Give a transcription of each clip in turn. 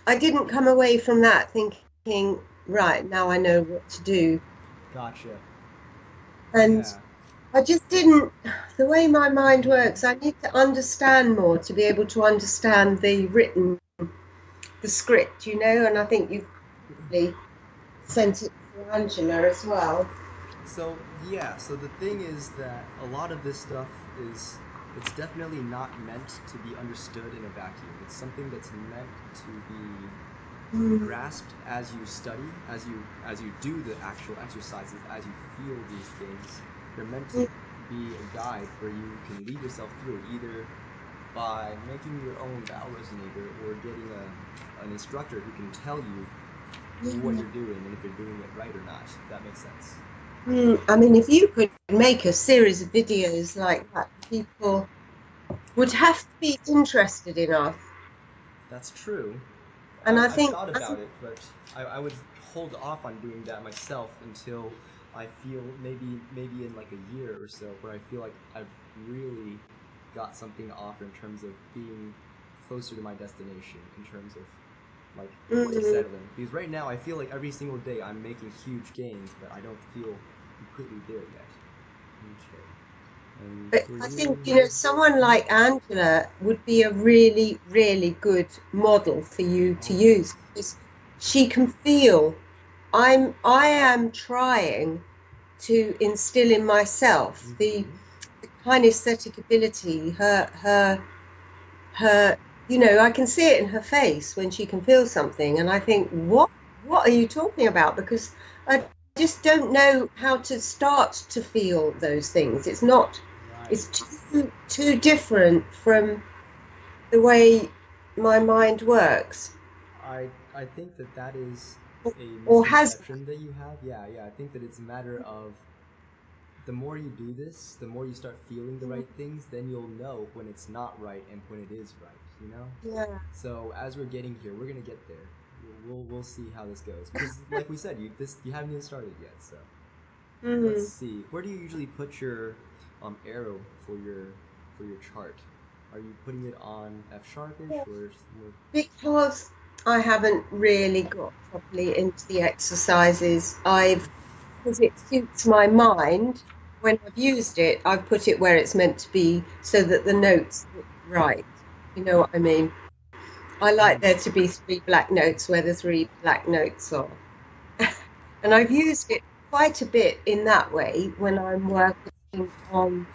I didn't come away from that thinking, right, now I know what to do. Gotcha. And Yeah. I just didn't, the way my mind works, I need to understand more to be able to understand the script, and I think you've probably sent it to Angela as well. So yeah, so the thing is that a lot of this stuff is it's definitely not meant to be understood in a vacuum. It's something that's meant to be Mm, grasped as you study, as you do the actual exercises, as you feel these things. They're meant to mm, be a guide where you can lead yourself through either by making your own vowel resonator or getting an instructor who can tell you what mm, you're doing and if you're doing it right or not. If that makes sense. I mean, if you could make a series of videos like that, people would have to be interested enough. That's true. And I I've think, thought about it, but I would hold off on doing that myself until I feel maybe in like a year or so where I feel like I've really got something to offer in terms of being closer to my destination in terms of like really mm, settling. Because right now I feel like every single day I'm making huge gains, but I don't feel completely there yet. Okay. And but for I think, you, someone like Angela would be a really, really good model for you to oh use thanks. because she can feel. I am trying to instill in myself Mm-hmm. the kinesthetic ability, her, I can see it in her face when she can feel something, and I think, what are you talking about? Because I just don't know how to start to feel those things. It's not, Right. it's too different from the way my mind works, I think that that is or, a or has. misconception that you have. Yeah, yeah. I think that it's a matter of the more you do this, the more you start feeling the right things, then you'll know when it's not right and when it is right. You know. Yeah. So as we're getting here, we're gonna get there. We'll see how this goes because, like we said, you haven't even started yet. So let's Mm. see. Where do you usually put your arrow for your chart? Are you putting it on F sharpish or more? Because I haven't really got properly into the exercises, because it suits my mind, when I've used it, I've put it where it's meant to be so that the notes look right. You know what I mean? I like Mm-hmm. there to be three black notes where the three black notes are. And I've used it quite a bit in that way when I'm working on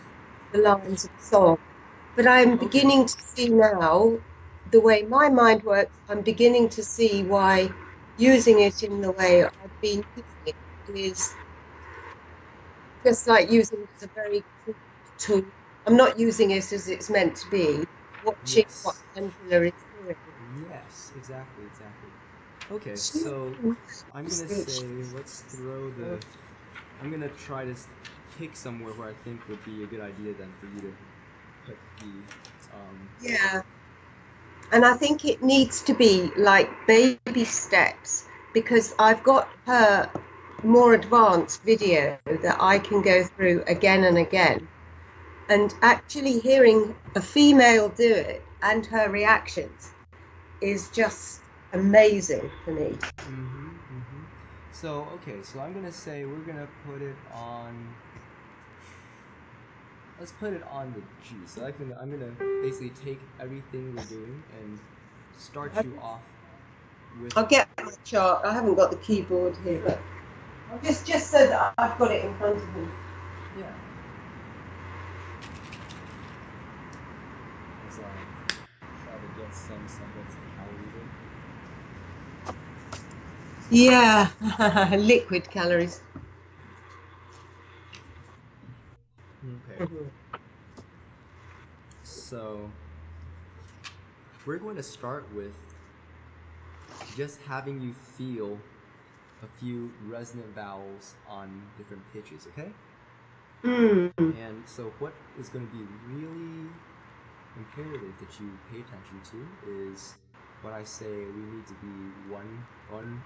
the lines of song. But I'm Okay. beginning to see now the way my mind works. I'm beginning to see why using it in the way I've been using it is just like using it as a very crude tool. I'm not using it as it's meant to be, watching what Yes. Angela is doing. Yes, exactly, exactly. Okay, She so I'm gonna isn't say she? let's throw the. I'm gonna try to pick somewhere where I think would be a good idea then for you to put the. Yeah. And I think it needs to be like baby steps because I've got her more advanced video that I can go through again and again. And actually hearing a female do it and her reactions is just amazing for me. Mm-hmm. Mm-hmm. So okay, so I'm gonna say we're gonna put it on. Let's put it on the G. So I'm gonna basically take everything we're doing and start you off with. I'll get my chart. I haven't got the keyboard here, but I'll just so that I've got it in front of me. Yeah. Let's try to get some semblance of calories in. Yeah, liquid calories. Okay. So we're going to start with just having you feel a few resonant vowels on different pitches, okay? Mm. And so what is going to be really imperative that you pay attention to is when I say we need to be one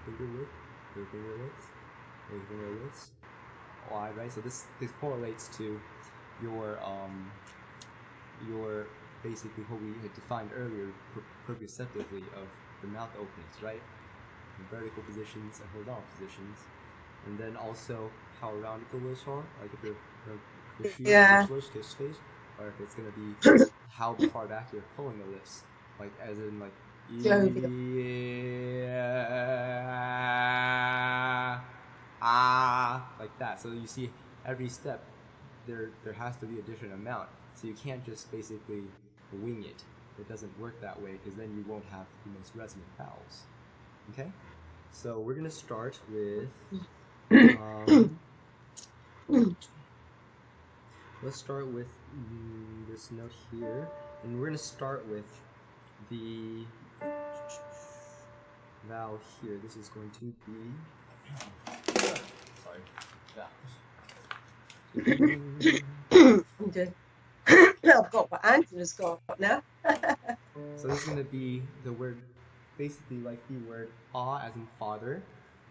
finger width, finger widths wide, right? So this correlates to your your basically what we had defined earlier proprioceptively of the mouth openings, right? In vertical positions and horizontal positions. And then also how round the lips are, like if you're Yeah. or if it's gonna be how far back you're pulling the lips, like as in like like that. So you see every step there has to be a different amount. So you can't just basically wing it. It doesn't work that way because then you won't have the most resonant vowels. Okay? So we're gonna start with let's start with this note here, and we're gonna start with the vowel here. This is going to be sorry, I've got what Angela's got now. So this is gonna be the word, basically like the word ah as in father,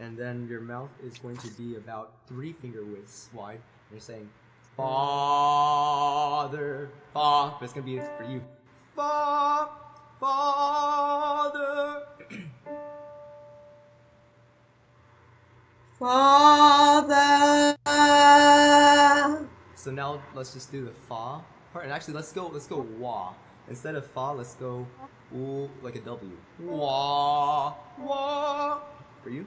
and then your mouth is going to be about 3 finger widths wide. You're saying father, fa, but it's gonna be for you. Fa, father. Father. So now let's just do the fa part, and actually let's go wah. Instead of fa, let's go ooh like a W. Wah, wah. For you.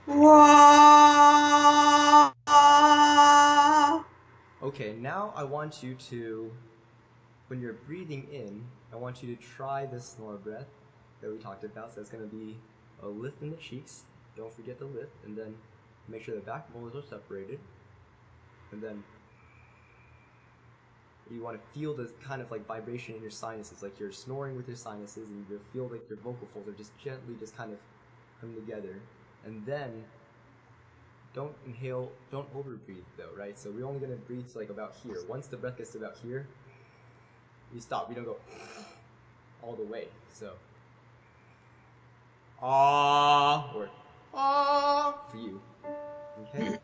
Wah. Okay, now I want you to, when you're breathing in, I want you to try the snore breath that we talked about. So it's going to be a lift in the cheeks. Don't forget the lift, and then make sure the back molars are separated. And then you want to feel the kind of like vibration in your sinuses, like you're snoring with your sinuses, and you feel like your vocal folds are just gently just kind of coming together. And then don't inhale, don't overbreathe though, right? So we're only going to breathe to like about here. Once the breath gets to about here, you stop. You don't go all the way. So ah or ah for you. Okay?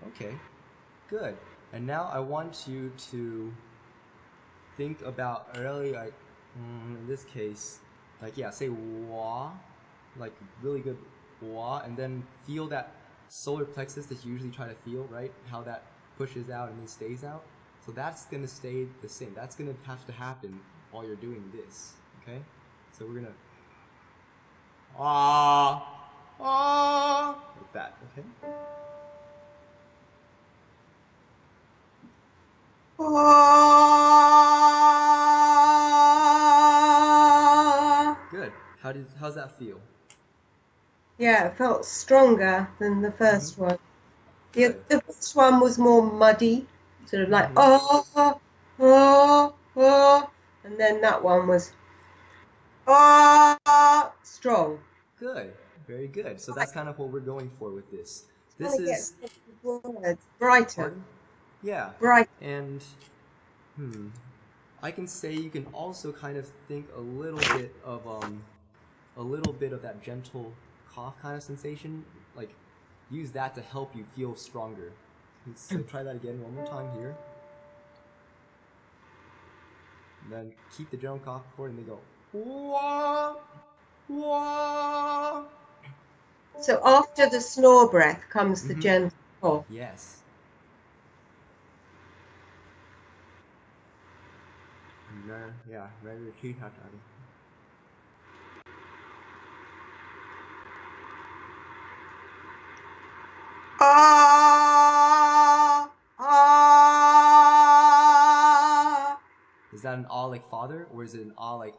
Okay. Good. And now I want you to think about really like in this case, like yeah, say wah, like really good wah, and then feel that solar plexus that you usually try to feel, right? How that pushes out and then stays out. So that's gonna stay the same. That's gonna have to happen while you're doing this. Okay? So we're gonna like that, okay? Good. How's that feel? Yeah, it felt stronger than the first one. The first one was more muddy, sort of like and then that one was strong. Good. Very good. So that's kind of what we're going for with this. This is words. Brighter. Pardon? Yeah. Bright. And I can say you can also kind of think a little bit of that gentle cough kind of sensation. Like use that to help you feel stronger. So try that again one more time here. And then keep the gentle cough forward and then go wah, wah. So after the snore breath comes the gentle cough. Yes. And then, yeah, very repeat after that. Is that an ah like father, or is it an ah like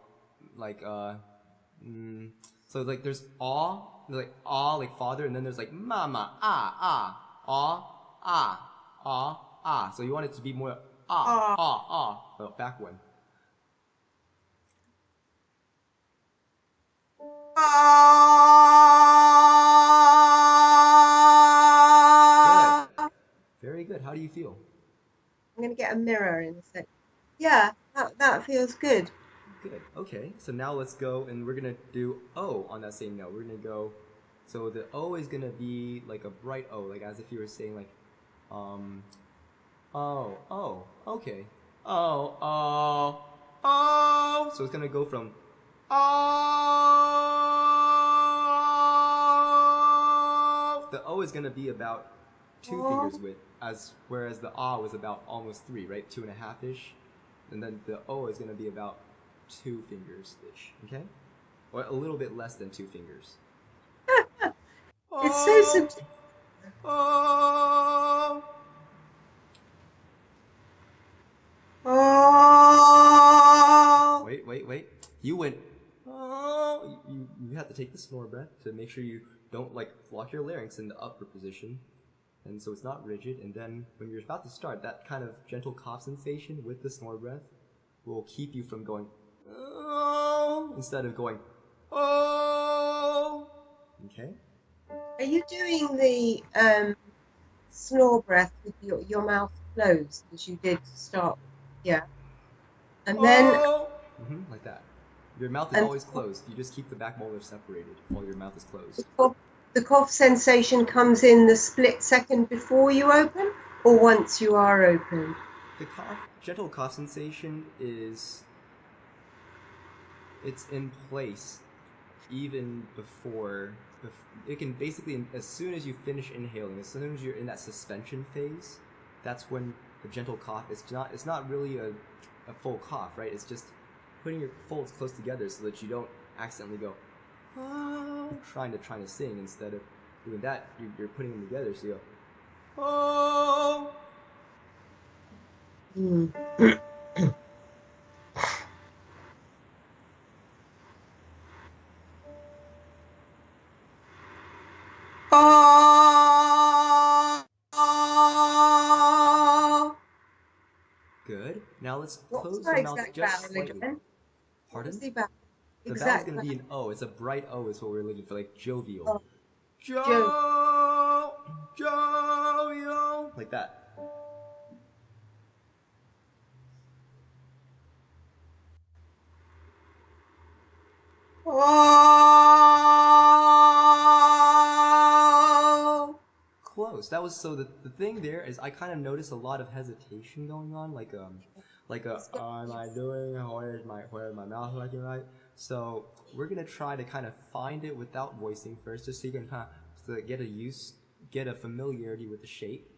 so like there's like father, and then there's like mama so you want it to be more back one. Good. Very good. How do you feel? I'm going to get a mirror in a sec. Yeah, that feels good. Good. Okay. So now let's go, and we're gonna do O on that same note. We're gonna go. So the O is gonna be like a bright O, like as if you were saying like, um, oh, oh, okay, oh, oh, oh. So it's gonna go from oh. The O is gonna be about two Oh, fingers width, as whereas the ah was about almost three, right, 2.5 ish, and then the O is gonna be about 2 fingers ish, okay, or a little bit less than 2 fingers. it's so Oh, subtle. oh. Oh, Wait, wait, wait. You went. Oh, you have to take the snore breath to make sure you don't like lock your larynx in the upper position, and so it's not rigid. And then when you're about to start, that kind of gentle cough sensation with the snore breath will keep you from going oh instead of going oh. Okay. are you doing the snore breath with your mouth closed as you did to start with? Yeah. And then Oh. Like that. Your mouth is and always closed. You just keep the back molar separated while your mouth is the closed. cough, the cough sensation comes in the split second before you open or once you are open? The gentle cough sensation is it's in place even before it can basically as soon as you finish inhaling, as soon as you're in that suspension phase, that's when the gentle cough it's not really a full cough, right? It's just putting your folds close together so that you don't accidentally go oh, trying to sing. Instead of doing that, you're putting them together so you go oh. Mm. Oh, oh. Good. Now let's What was close the that mouth exact just vowel slightly. again? What was Pardon? the vowel? The vowel's Exact gonna be an O. It's a bright O is what we're looking for, like jovial. vowel. Joe. Jovial. Like that. Oh. Close. That was so the thing there is I kind of noticed a lot of hesitation going on, like a am I doing where's my mouth looking right? So we're gonna try to kind of find it without voicing first, just so you can kind of to get a familiarity with the shape,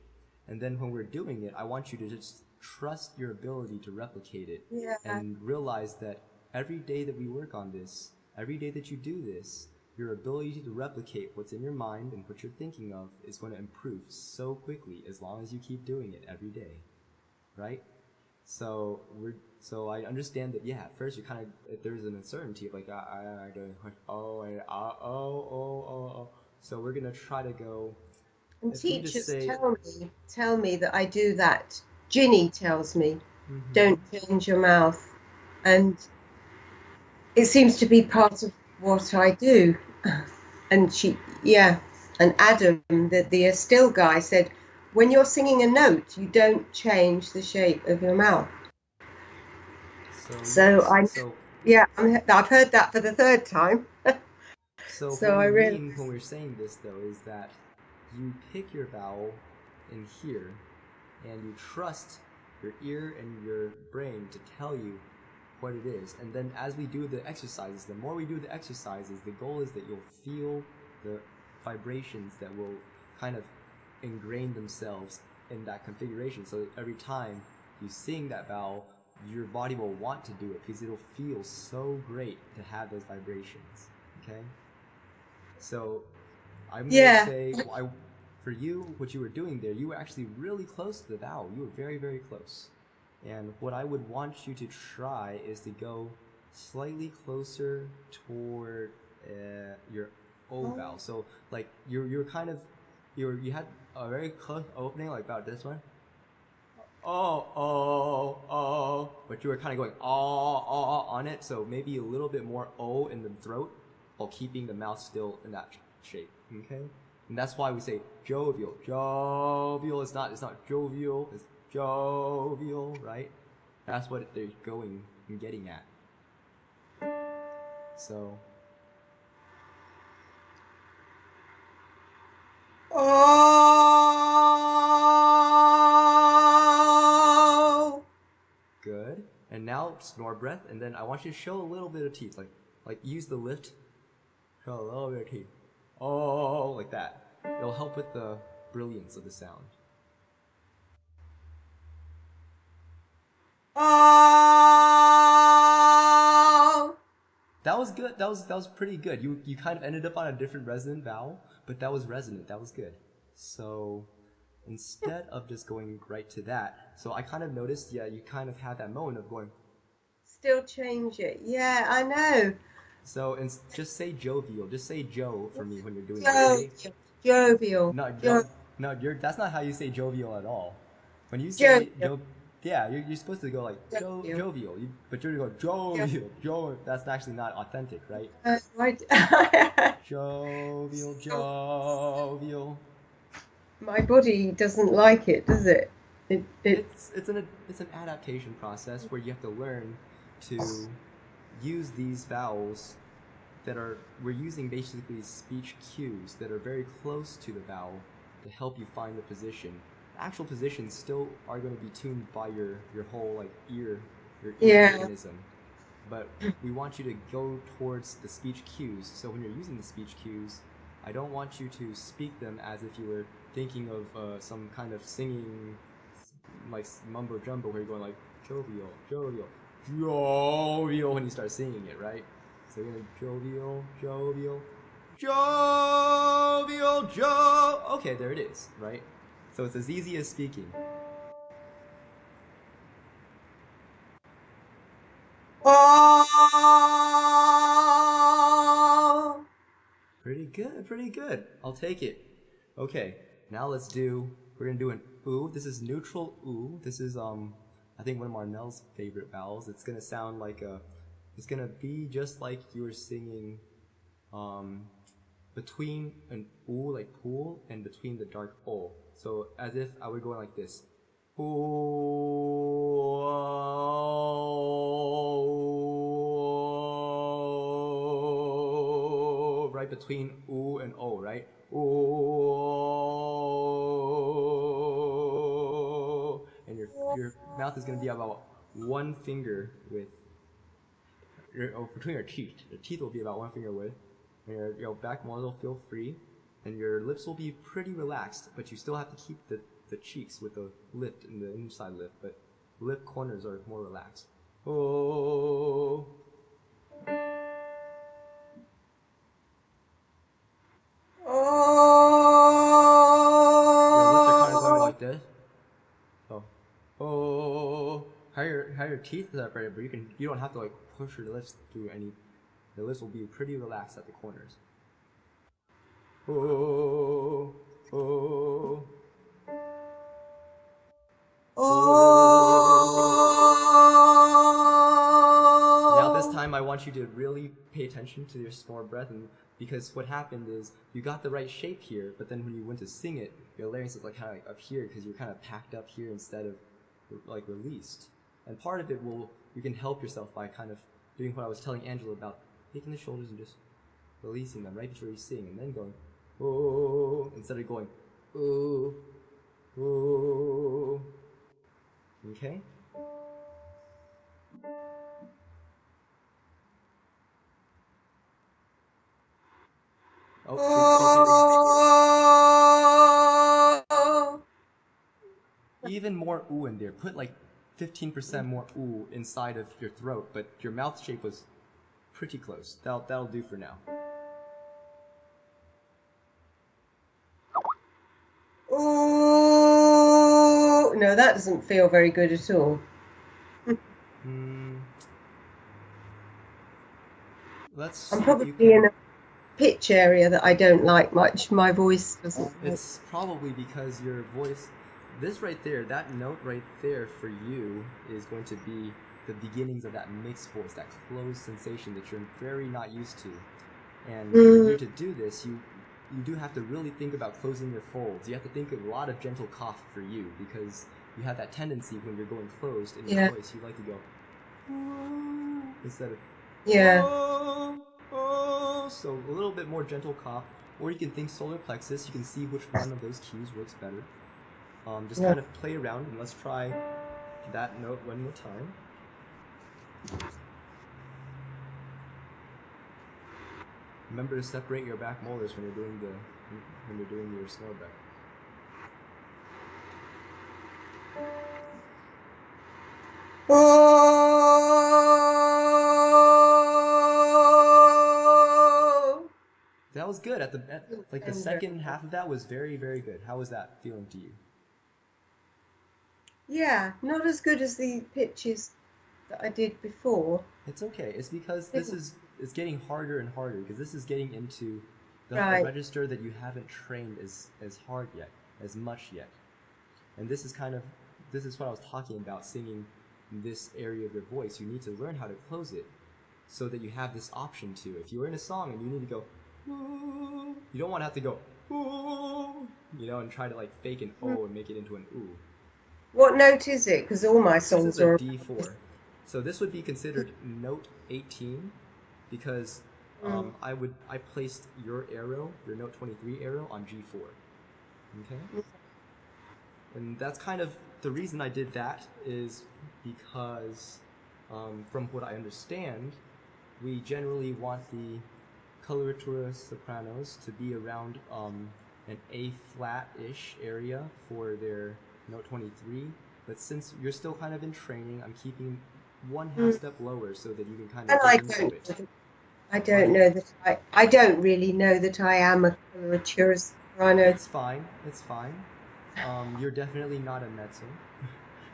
and then when we're doing it, I want you to just trust your ability to replicate it, Yeah. and realize that every day that we work on this, every day that you do this, your ability to replicate what's in your mind and what you're thinking of is going to improve so quickly as long as you keep doing it every day, right? So I understand that, yeah, at first you kind of there's an uncertainty of like I doing oh. So we're gonna try to go. And If we just teachers say tell me that I do that. Ginny tells me, mm-hmm, don't change your mouth. And it seems to be part of what I do. And yeah. And Adam, the still guy, said, when you're singing a note, you don't change the shape of your mouth. so So yes, yeah, I've heard that for the third time. so what So I we really, mean when we're saying this though is that you pick your vowel in here and you trust your ear and your brain to tell you what it is. And then as we do the exercises, the more we do the exercises, the goal is that you'll feel the vibrations that will kind of ingrain themselves in that configuration. So every time you sing that vowel, your body will want to do it because it'll feel so great to have those vibrations. Okay? So I'm going to yeah. say, for you, what you were doing there, you were actually really close to the vowel. You were very, very close. And what I would want you to try is to go slightly closer toward your O vowel. So like you're kind of you had a very close opening, like about this one. Oh, but you were kind of going on it. So maybe a little bit more O in the throat while keeping the mouth still in that shape. Okay, and that's why we say jovial. Jovial. It's not jovial. It's jovial, right? That's what they're going and getting at. So. Oh. Good. And now snore breath, and then I want you to show a little bit of teeth, like use the lift. Show a little bit of teeth. Oh, like that. It'll help with the brilliance of the sound. Oh. That was good. That was pretty good. You kind of ended up on a different resonant vowel, but that was resonant. That was good. So instead of just going right to that, so I kind of noticed, yeah, you kind of had that moment of going. Still change it. Yeah, I know. So just say jovial. Just say Joe for me when you're doing Jovial. it. Jovial. No, that's not how you say jovial at all. When you say yeah, you're supposed to go like jovial, but you're going to go jovial. That's actually not authentic, right? Right. Jovial. My body doesn't like it, does it? It's an adaptation process where you have to learn to use these vowels that we're using basically speech cues that are very close to the vowel to help you find the position. The actual positions still are going to be tuned by your whole like ear mechanism, but we want you to go towards the speech cues. So when you're using the speech cues, I don't want you to speak them as if you were thinking of some kind of singing like mumbo jumbo where you're going like jovial when you start singing it, right? So you're going jovial. Okay, there it is, right? So it's as easy as speaking. Oh. Pretty good. I'll take it. Okay, now we're gonna do an oo. This is neutral oo. This is I think one of Marnell's favorite vowels. It's gonna sound like it's gonna be just like you were singing between an oo like pool and between the dark o. So as if I were going like this. Ooh, right between oo and o, right? Ooh, and your mouth is going to be about 1 finger width. Between your teeth. The teeth will be about 1 finger width. And your back molar will feel free. And your lips will be pretty relaxed, but you still have to keep the cheeks with the lift and the inside lift, but lip corners are more relaxed. Oh. Your lips are kind of going like this. Oh. How your teeth separated, but you don't have to like push your lips through any. The lips will be pretty relaxed at the corners. Oh. Now this time I want you to really pay attention to your snore breath, and because what happened is you got the right shape here, but then when you went to sing it, your larynx is like kind of like up here because you're kind of packed up here instead of like released. And part of it you can help yourself by kind of doing what I was telling Angela about, taking the shoulders and just releasing them right before you sing, and then going oh instead of going oh. Okay? Even more ooh in there. Put like 15% more ooh inside of your throat, but your mouth shape was pretty close. That'll do for now. Ooh. No, that doesn't feel very good at all. I'm probably in a pitch area that I don't like much. My voice doesn't. It's probably because your voice, this right there, that note right there for you is going to be the beginnings of that mixed voice, that closed sensation that you're very not used to. And for you to do this, you do have to really think about closing your folds. You have to think of a lot of gentle cough for you, because you have that tendency when you're going closed in your Yeah. voice, you like to go instead of Yeah. so a little bit more gentle cough, or you can think solar plexus. You can see which one of those cues works better. Just kind of play around, and let's try that note one more time. Remember to separate your back molars when you're doing your snore breath. That was good. Like the second half of that was very, very good. How was that feeling to you? Yeah, not as good as the pitches that I did before. It's okay. It's because it's getting harder and harder, because this is getting into the Right. register that you haven't trained as hard yet, as much yet. And this is what I was talking about, singing this area of your voice. You need to learn how to close it so that you have this option to. If you're in a song and you need to go, ooh, you don't want to have to go, ooh, and try to like fake an O and make it into an ooh. What note is it? Because all my songs are D4. So this would be considered note 18, because I placed your note 23 arrow on G4. Okay? And that's kind of the reason I did that, is because from what I understand, we generally want the coloratura sopranos to be around an A flat-ish area for their note 23, but since you're still kind of in training, I'm keeping one half step lower so that you can kind of get into it. I don't know that I don't really know that I am a coloratura soprano. It's fine. You're definitely not a mezzo.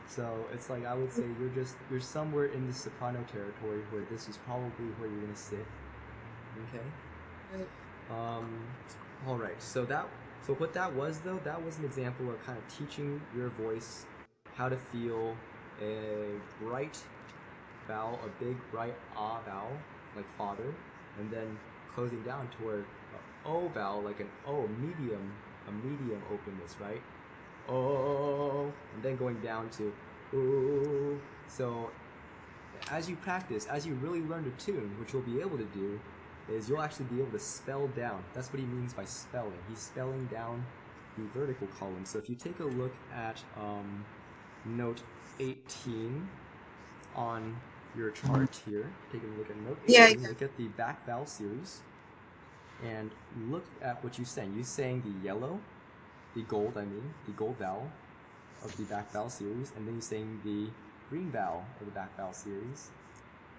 So it's like, I would say you're somewhere in the soprano territory, where this is probably where you're gonna sit. Okay. All right. So what that was, though, that was an example of kind of teaching your voice how to feel a bright vowel, a big bright ah vowel, like father, and then closing down toward an O vowel, like an O, a medium openness, right? Oh, and then going down to ooh. So as you practice, as you really learn to tune, which you'll be able to do, is you'll actually be able to spell down. That's what he means by spelling. He's spelling down the vertical column. So if you take a look at note 18 on your chart here, take a look at note 18, look at the back vowel series, and look at what you sang. You sang the yellow, the gold vowel of the back vowel series, and then you sang the green vowel of the back vowel series.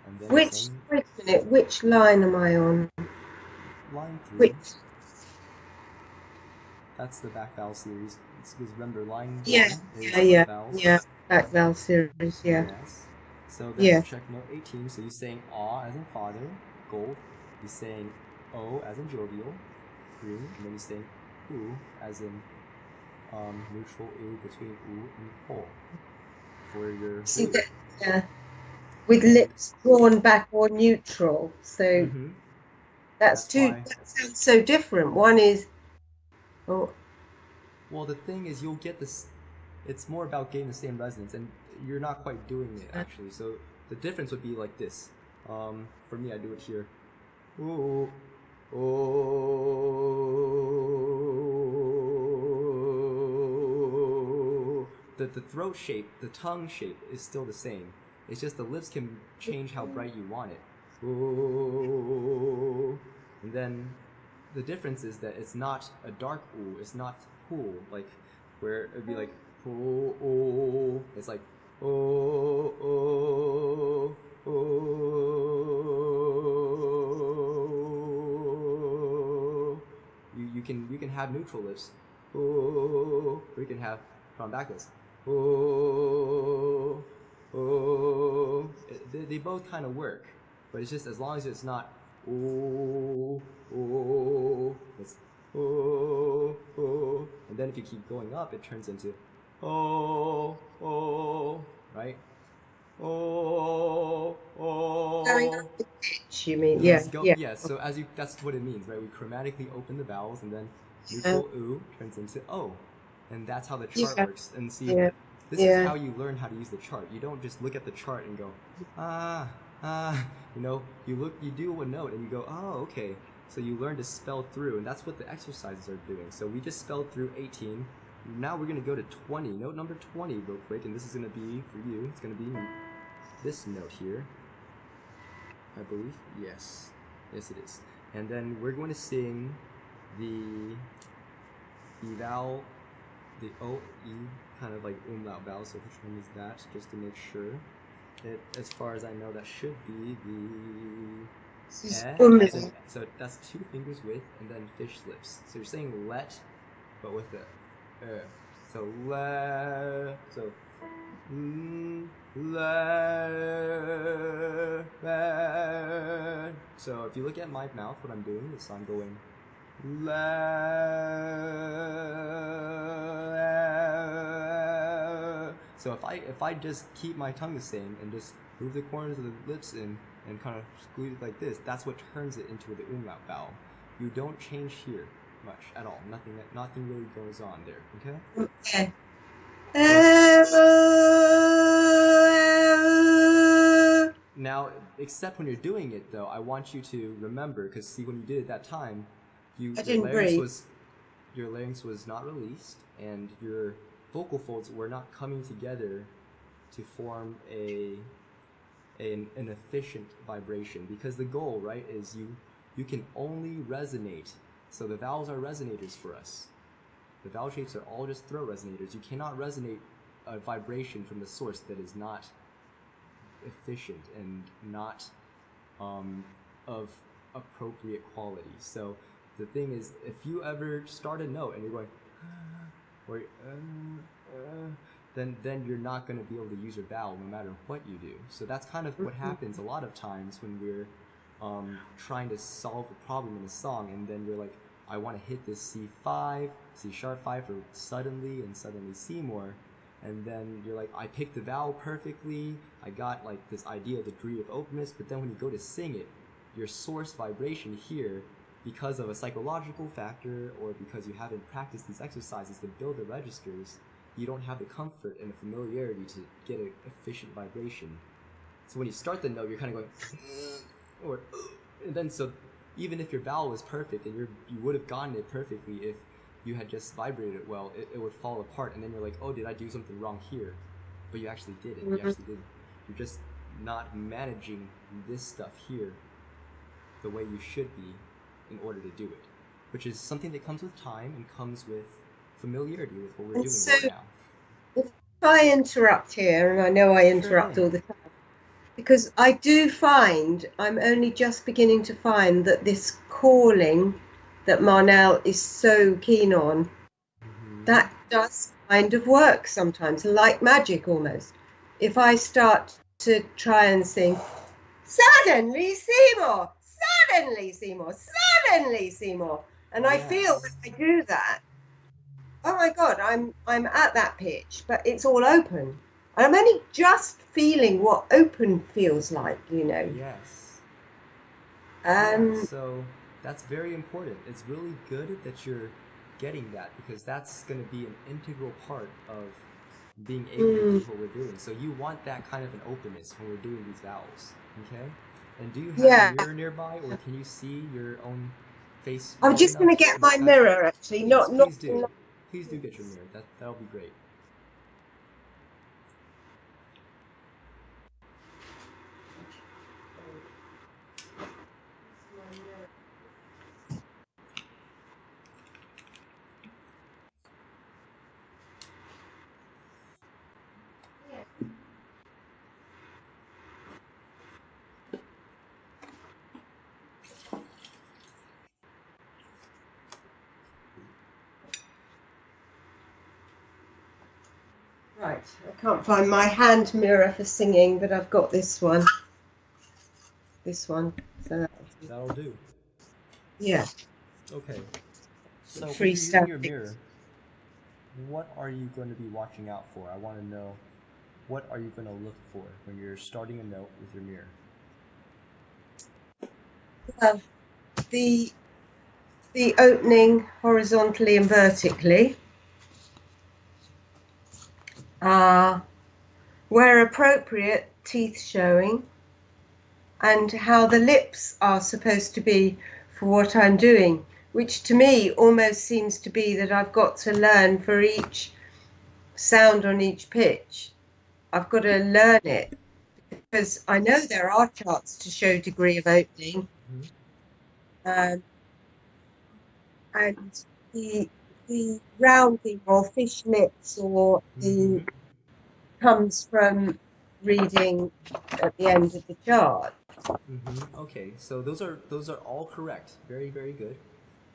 And then wait a minute, which line am I on? Line 3. Which? That's the back vowel series. Because remember, line 1 is vowels. Yeah, back vowel series, yeah. Yes. So then check note 18. So you saying ah as in father, gold. You saying O as in jovial, green, and then you saying oo as in neutral oo between oo and po for your. See that, with lips drawn back or neutral. So that sounds so different. One is well, the thing is, you'll get this. It's more about getting the same resonance, and you're not quite doing it actually. So the difference would be like this. For me, I do it here. Ooh, oh. The throat shape, the tongue shape is still the same. It's just the lips can change how bright you want it. Ooh. And then the difference is that it's not a dark ooh, it's not cool, like where it'd be like ooh, ooh. It's like oh, oh, oh. You can have neutral lips, oh, or you can have front backless, oh, oh. They both kind of work, but it's just as long as it's not oh, oh, it's oh, oh, and then if you keep going up, it turns into oh, oh, right? Oh, oh. going up the pitch, you mean? Yeah. So that's what it means, right? We chromatically open the vowels, and then neutral oo turns into O, and that's how the chart works. And see, This is how you learn how to use the chart. You don't just look at the chart and go, you know, you do a note and you go, oh, okay. So you learn to spell through, and that's what the exercises are doing. So we just spelled through 18. Now we're going to go to 20, note number 20 real quick, and this is going to be, for you, it's going to be this note here, I believe. Yes, it is. And then we're going to sing the vowel, the O, E, kind of like umlaut vowel, so which one is that, just to make sure. As far as I know, that should be the so that's 2 fingers with, and then fish lips. So you're saying let, but with the so le, so le. So if you look at my mouth, what I'm doing is I'm going le. So if I just keep my tongue the same and just move the corners of the lips in and kind of squeeze it like this, that's what turns it into the umlaut vowel. You don't change here much at all. Nothing really goes on there. Okay. Now, except when you're doing it, though, I want you to remember, because see, when you did it that time, your larynx was not released, and your vocal folds were not coming together to form an efficient vibration. Because the goal, right, is you can only resonate. So the vowels are resonators for us. The vowel shapes are all just throat resonators. You cannot resonate a vibration from the source that is not efficient and not of appropriate quality. So the thing is, if you ever start a note and you're going or then you're not going to be able to use your vowel no matter what you do. So that's kind of what happens a lot of times when we're trying to solve a problem in a song, and then you're like, I want to hit this C5, C sharp 5 for suddenly and suddenly Seymour, and then you're like, I picked the vowel perfectly, I got like this idea, degree of openness, but then when you go to sing it, your source vibration here, because of a psychological factor or because you haven't practiced these exercises to build the registers, you don't have the comfort and the familiarity to get an efficient vibration. So when you start the note, you're kind of going, and then so even if your vowel was perfect and you would have gotten it perfectly if you had just vibrated it well, it would fall apart, and then you're like, oh, did I do something wrong here? But you actually did it. You actually did. You're just not managing this stuff here the way you should be in order to do it, which is something that comes with time and comes with familiarity with what we're doing right now. If I interrupt here, and I know I interrupt all the time, because I do find, I'm only just beginning to find that this calling that Marnell is so keen on, that does kind of work sometimes, like magic almost. If I start to try and sing, suddenly Seymour, suddenly Seymour, suddenly Seymour, and I feel when I do that, oh my God, I'm at that pitch, but it's all open. And I'm only just feeling what open feels like, you know. Yes. Yeah, so that's very important. It's really good that you're getting that, because that's going to be an integral part of being able to do what we're doing. So you want that kind of an openness when we're doing these vowels, okay? And do you have a mirror nearby, or can you see your own face? I'm just going to get my mirror, actually. Please do. Please do get your mirror. That'll be great. Right, I can't find my hand mirror for singing, but I've got this one. So that'll do. Yeah. Okay. So when you're using your mirror, what are you going to be watching out for? I want to know, what are you going to look for when you're starting a note with your mirror? Well, the opening horizontally and vertically. Where appropriate, teeth showing, and how the lips are supposed to be for what I'm doing, which to me almost seems to be that I've got to learn for each sound on each pitch. I've got to learn it because I know there are charts to show degree of opening, and the rounding or fish lips or the comes from reading at the end of the chart. Okay, so those are all correct. Very, very good.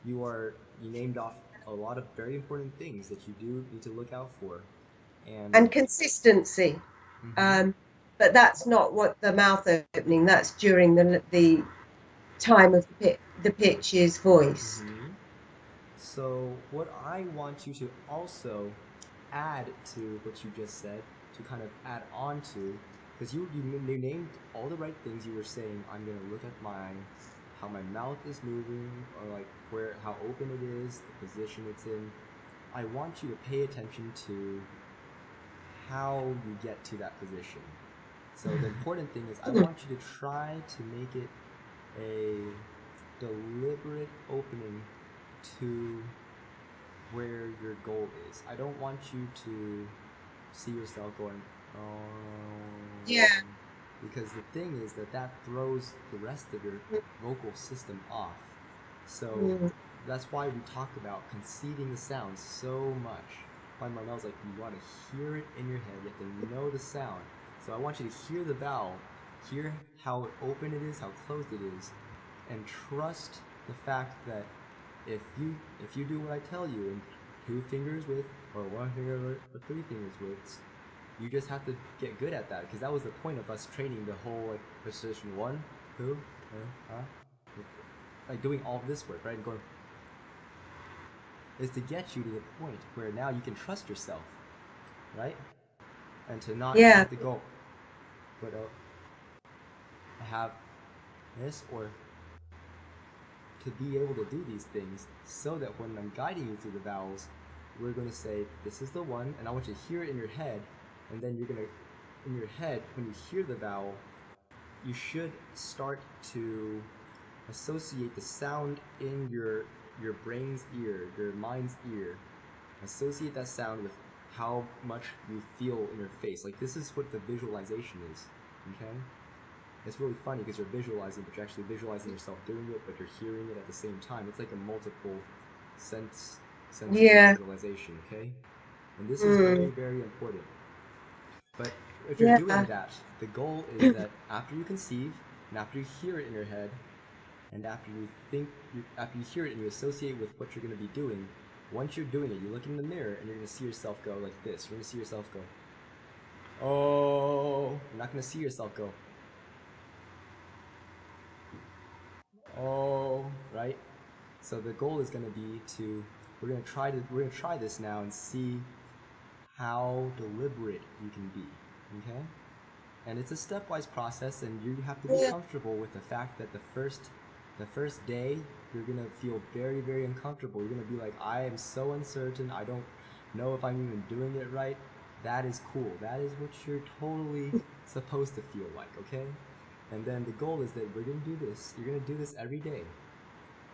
You named off a lot of very important things that you do need to look out for, and consistency. But that's not what the mouth opening. That's during the time of the pitch is voiced. So what I want you to also add to what you just said, to kind of add on to, because you named all the right things. You were saying, I'm gonna look at how my mouth is moving, or like how open it is, the position it's in. I want you to pay attention to how you get to that position. So the important thing is I want you to try to make it a deliberate opening to where your goal is. I don't want you to see yourself going, oh. Yeah. Because the thing is that throws the rest of your vocal system off. So that's why we talk about conceiving the sound so much. Marnell's like, you want to hear it in your head. You have to know the sound. So I want you to hear the vowel, hear how open it is, how closed it is, and trust the fact that if you do what I tell you in 2 fingers width or 1 finger width or 3 fingers widths, you just have to get good at that, because that was the point of us training the whole like position 1, 2, like doing all this work, right? And going is to get you to the point where now you can trust yourself, right? And to not have to go, but I have this, or to be able to do these things, so that when I'm guiding you through the vowels, we're going to say, this is the one, and I want you to hear it in your head, and then you're going to, in your head, when you hear the vowel, you should start to associate the sound in your brain's ear, your mind's ear. Associate that sound with how much you feel in your face. Like, this is what the visualization is, okay? It's really funny because you're visualizing, but you're actually visualizing yourself doing it, but you're hearing it at the same time. It's like a multiple sense visualization, okay? And this is very, very important. But if you're doing that, the goal is that after you conceive, and after you hear it in your head, and after you hear it and you associate with what you're going to be doing, once you're doing it, you look in the mirror and you're going to see yourself go like this. You're going to see yourself go, oh. You're not going to see yourself go, oh, right? So the goal is going to be we're going to try this now and see how deliberate you can be, okay? And it's a stepwise process, and you have to be comfortable with the fact that the first day you're going to feel very, very uncomfortable. You're going to be like, I am so uncertain, I don't know if I'm even doing it right. That is cool. That is what you're totally supposed to feel like, okay? And then the goal is that we're going to do this. You're going to do this every day.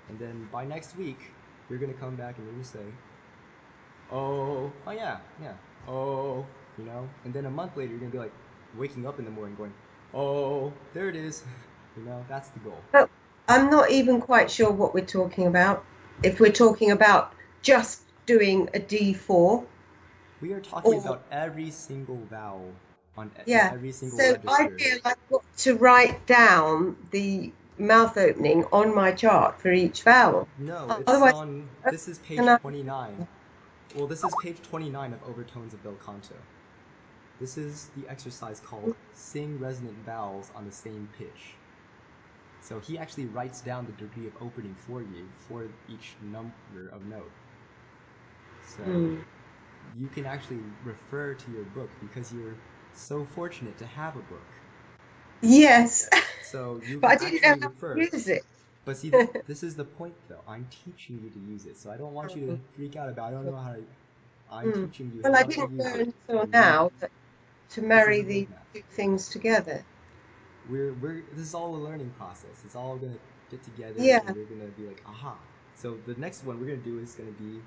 And then by next week, you're going to come back and you're going to say, oh yeah, oh, you know? And then a month later, you're going to be like waking up in the morning going, oh, there it is. You know, that's the goal. But I'm not even quite sure what we're talking about. If we're talking about just doing a D4. We are talking about every single vowel on every single register. So I feel I've got to write down the mouth opening on my chart for each vowel. No, this is page 29. Well, this is page 29 of Overtones of Bel Canto. This is the exercise called Sing Resonant Vowels on the Same Pitch. So he actually writes down the degree of opening for you for each number of note. So you can actually refer to your book because you're so fortunate to have a book. Yes. So you but can I didn't actually know refer. How to use it. But see, this is the point though. I'm teaching you to use it. So I don't want you to freak out about, I'm teaching you Well, I how to didn't use learn it. until And now to this is marry a these roadmap. two things together. This is all a learning process. It's all gonna get together, Yeah. and you're gonna be like, aha. So the next one we're gonna do is gonna be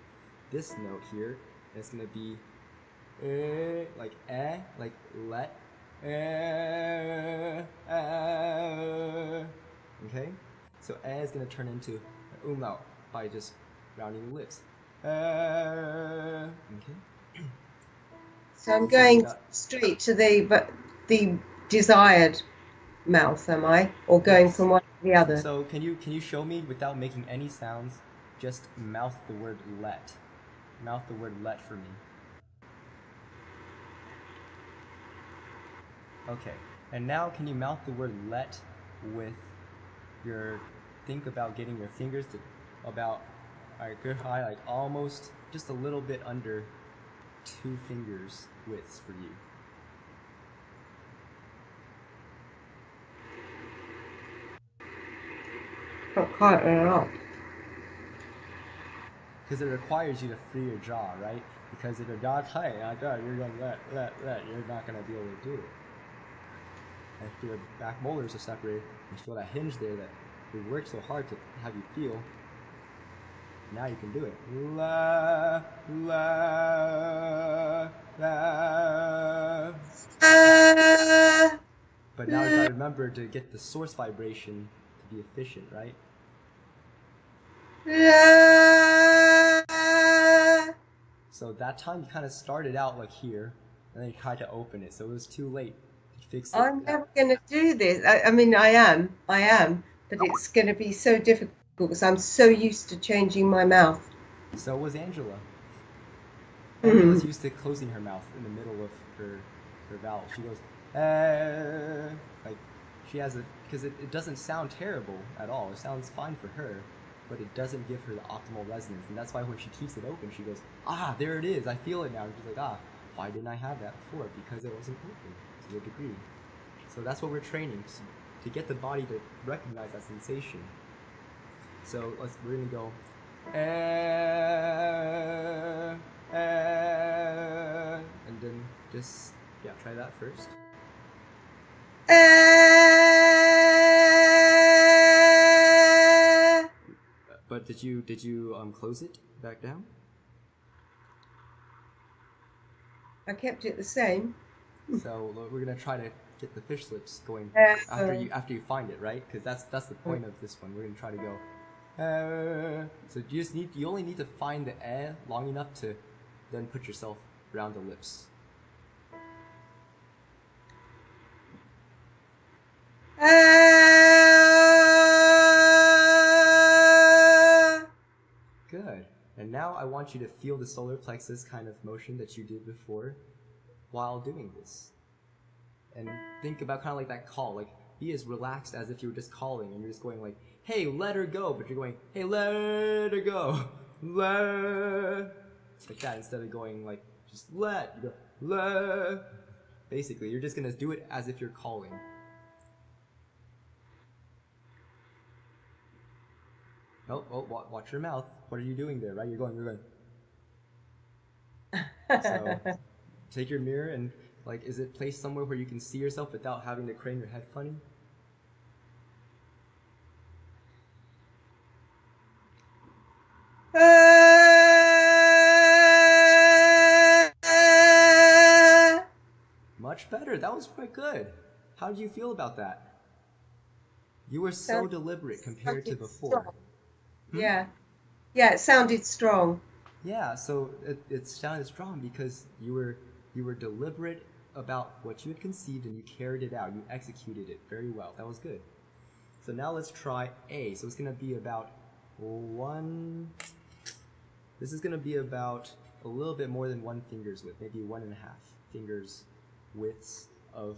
this note here, and it's gonna be like let, okay. So is gonna turn into umlaut by just rounding the lips. Okay. So I'm And going without, straight to the desired mouth, am I? Or going yes. from one to the other? So can you show me without making any sounds? Just mouth the word let. Mouth the word let for me. Okay. And now can you mouth the word let with your think about getting your fingers to about good high, like almost just a little bit under 2 fingers widths for you. Not quite enough. Because it requires you to free your jaw, right? Because if your jaw's tight, you're going to let, you're not going to be able to do it. And if your back molars are separated, you feel that hinge there that we worked so hard to have you feel. Now you can do it. La, la, la. But now you gotta remember to get the source vibration to be efficient, right? So that time you kind of started out like here, and then you tried to open it, so it was too late to fix it. I'm never going to do this. I mean, I am, but it's going to be so difficult because I'm so used to changing my mouth. So was Angela. Angela's used to closing her mouth in the middle of her vowel. She goes, like she has because it doesn't sound terrible at all. It sounds fine for her, but it doesn't give her the optimal resonance. And that's why when she keeps it open, she goes, ah, there it is. I feel it now. And she's like, ah, why didn't I have that before? Because it wasn't open to a degree. So that's what we're training to get the body to recognize that sensation. So we're gonna go, and then just try that first. But did you close it back down? I kept it the same. So we're gonna try to get the fish lips going after you find it, right? Because that's the point of this one. We're gonna try to go. So you only need to find the long enough to then put yourself around the lips. Good. And now I want you to feel the solar plexus kind of motion that you did before while doing this. And think about kind of like that call, like be as relaxed as if you were just calling and you're just going like, hey, let her go, but you're going, hey, let her go, like that instead of going like, just let, you go, let. Basically, you're just gonna do it as if you're calling. Oh, watch your mouth. What are you doing there, right? You're going. So, take your mirror and is it placed somewhere where you can see yourself without having to crane your head funny? Much better. That was quite good. How did you feel about that? You were so deliberate compared to before. Yeah, it sounded strong. Yeah, so it sounded strong because you were deliberate about what you had conceived and you carried it out. You executed it very well. That was good. So now let's try A. So it's going to be about this is going to be about a little bit more than 1 finger's width, maybe 1.5 fingers widths of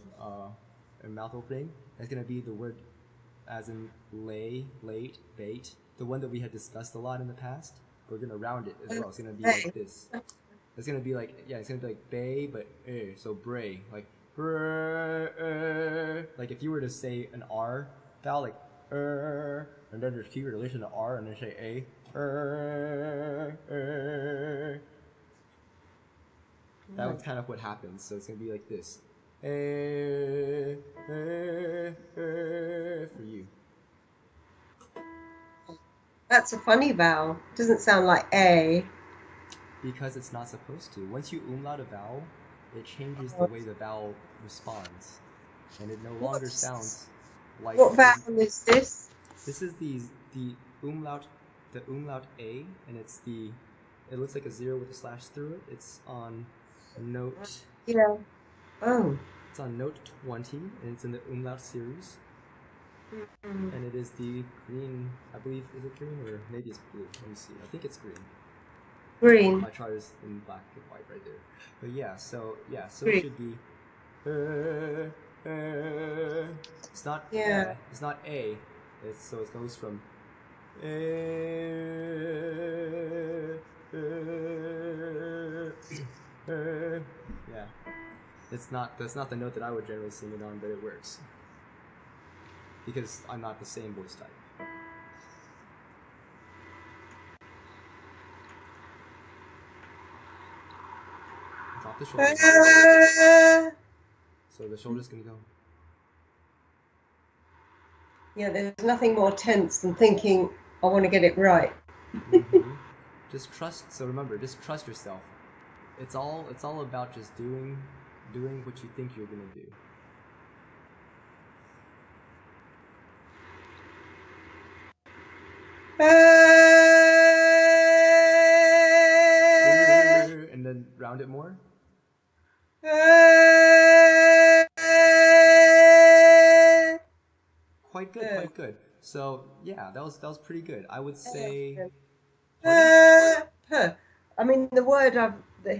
a mouth opening. It's going to be the word as in late, bait, the one that we had discussed a lot in the past. We're going to round it as well. It's going to be like this. It's going to be like, it's going to be like bay, but so bray, like like if you were to say an R vowel, like and then there's T relation to R, and then say A, That was kind of what happens. So it's gonna be like this. For you. That's a funny vowel. Doesn't sound like A. Because it's not supposed to. Once you umlaut a vowel, it changes the way the vowel responds, and it no longer sounds like. What vowel is this? This is the umlaut A, and it's the. It looks like a 0 with a slash through it. It's on note. Yeah. Oh. It's on note 20, and it's in the umlaut series. Mm-hmm. And it is the green. I believe, is it green or maybe it's blue? Let me see. I think it's green. Green. My chart is in black and white right there. But yeah, so green. It should be. It's not. Yeah. It's not A. So it goes from. Yeah. That's not the note that I would generally sing it on, but it works. Because I'm not the same voice type. Drop the shoulders. So the shoulders can go. Yeah, there's nothing more tense than thinking, I want to get it right. Mm-hmm. Just trust. So remember, just trust yourself. It's all about just doing what you think you're gonna do. And then round it more. Quite good. So yeah, that was pretty good. I would say. I mean, the word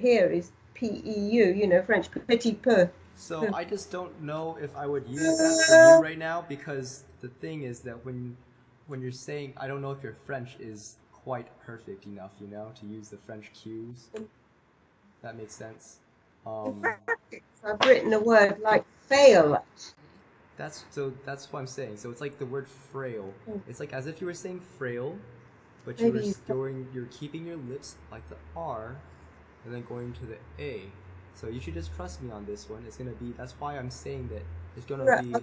here is P-E-U, you know, French, petit peu. So I just don't know if I would use that for you right now, because the thing is that when you're saying, I don't know if your French is quite perfect enough, you know, to use the French cues. That makes sense. I've written a word like fail. That's what I'm saying. So it's like the word frail. It's like as if you were saying frail, but you're keeping your lips like the R, and then going to the A. So you should just trust me on this one. It's gonna be. That's why I'm saying that it's gonna be.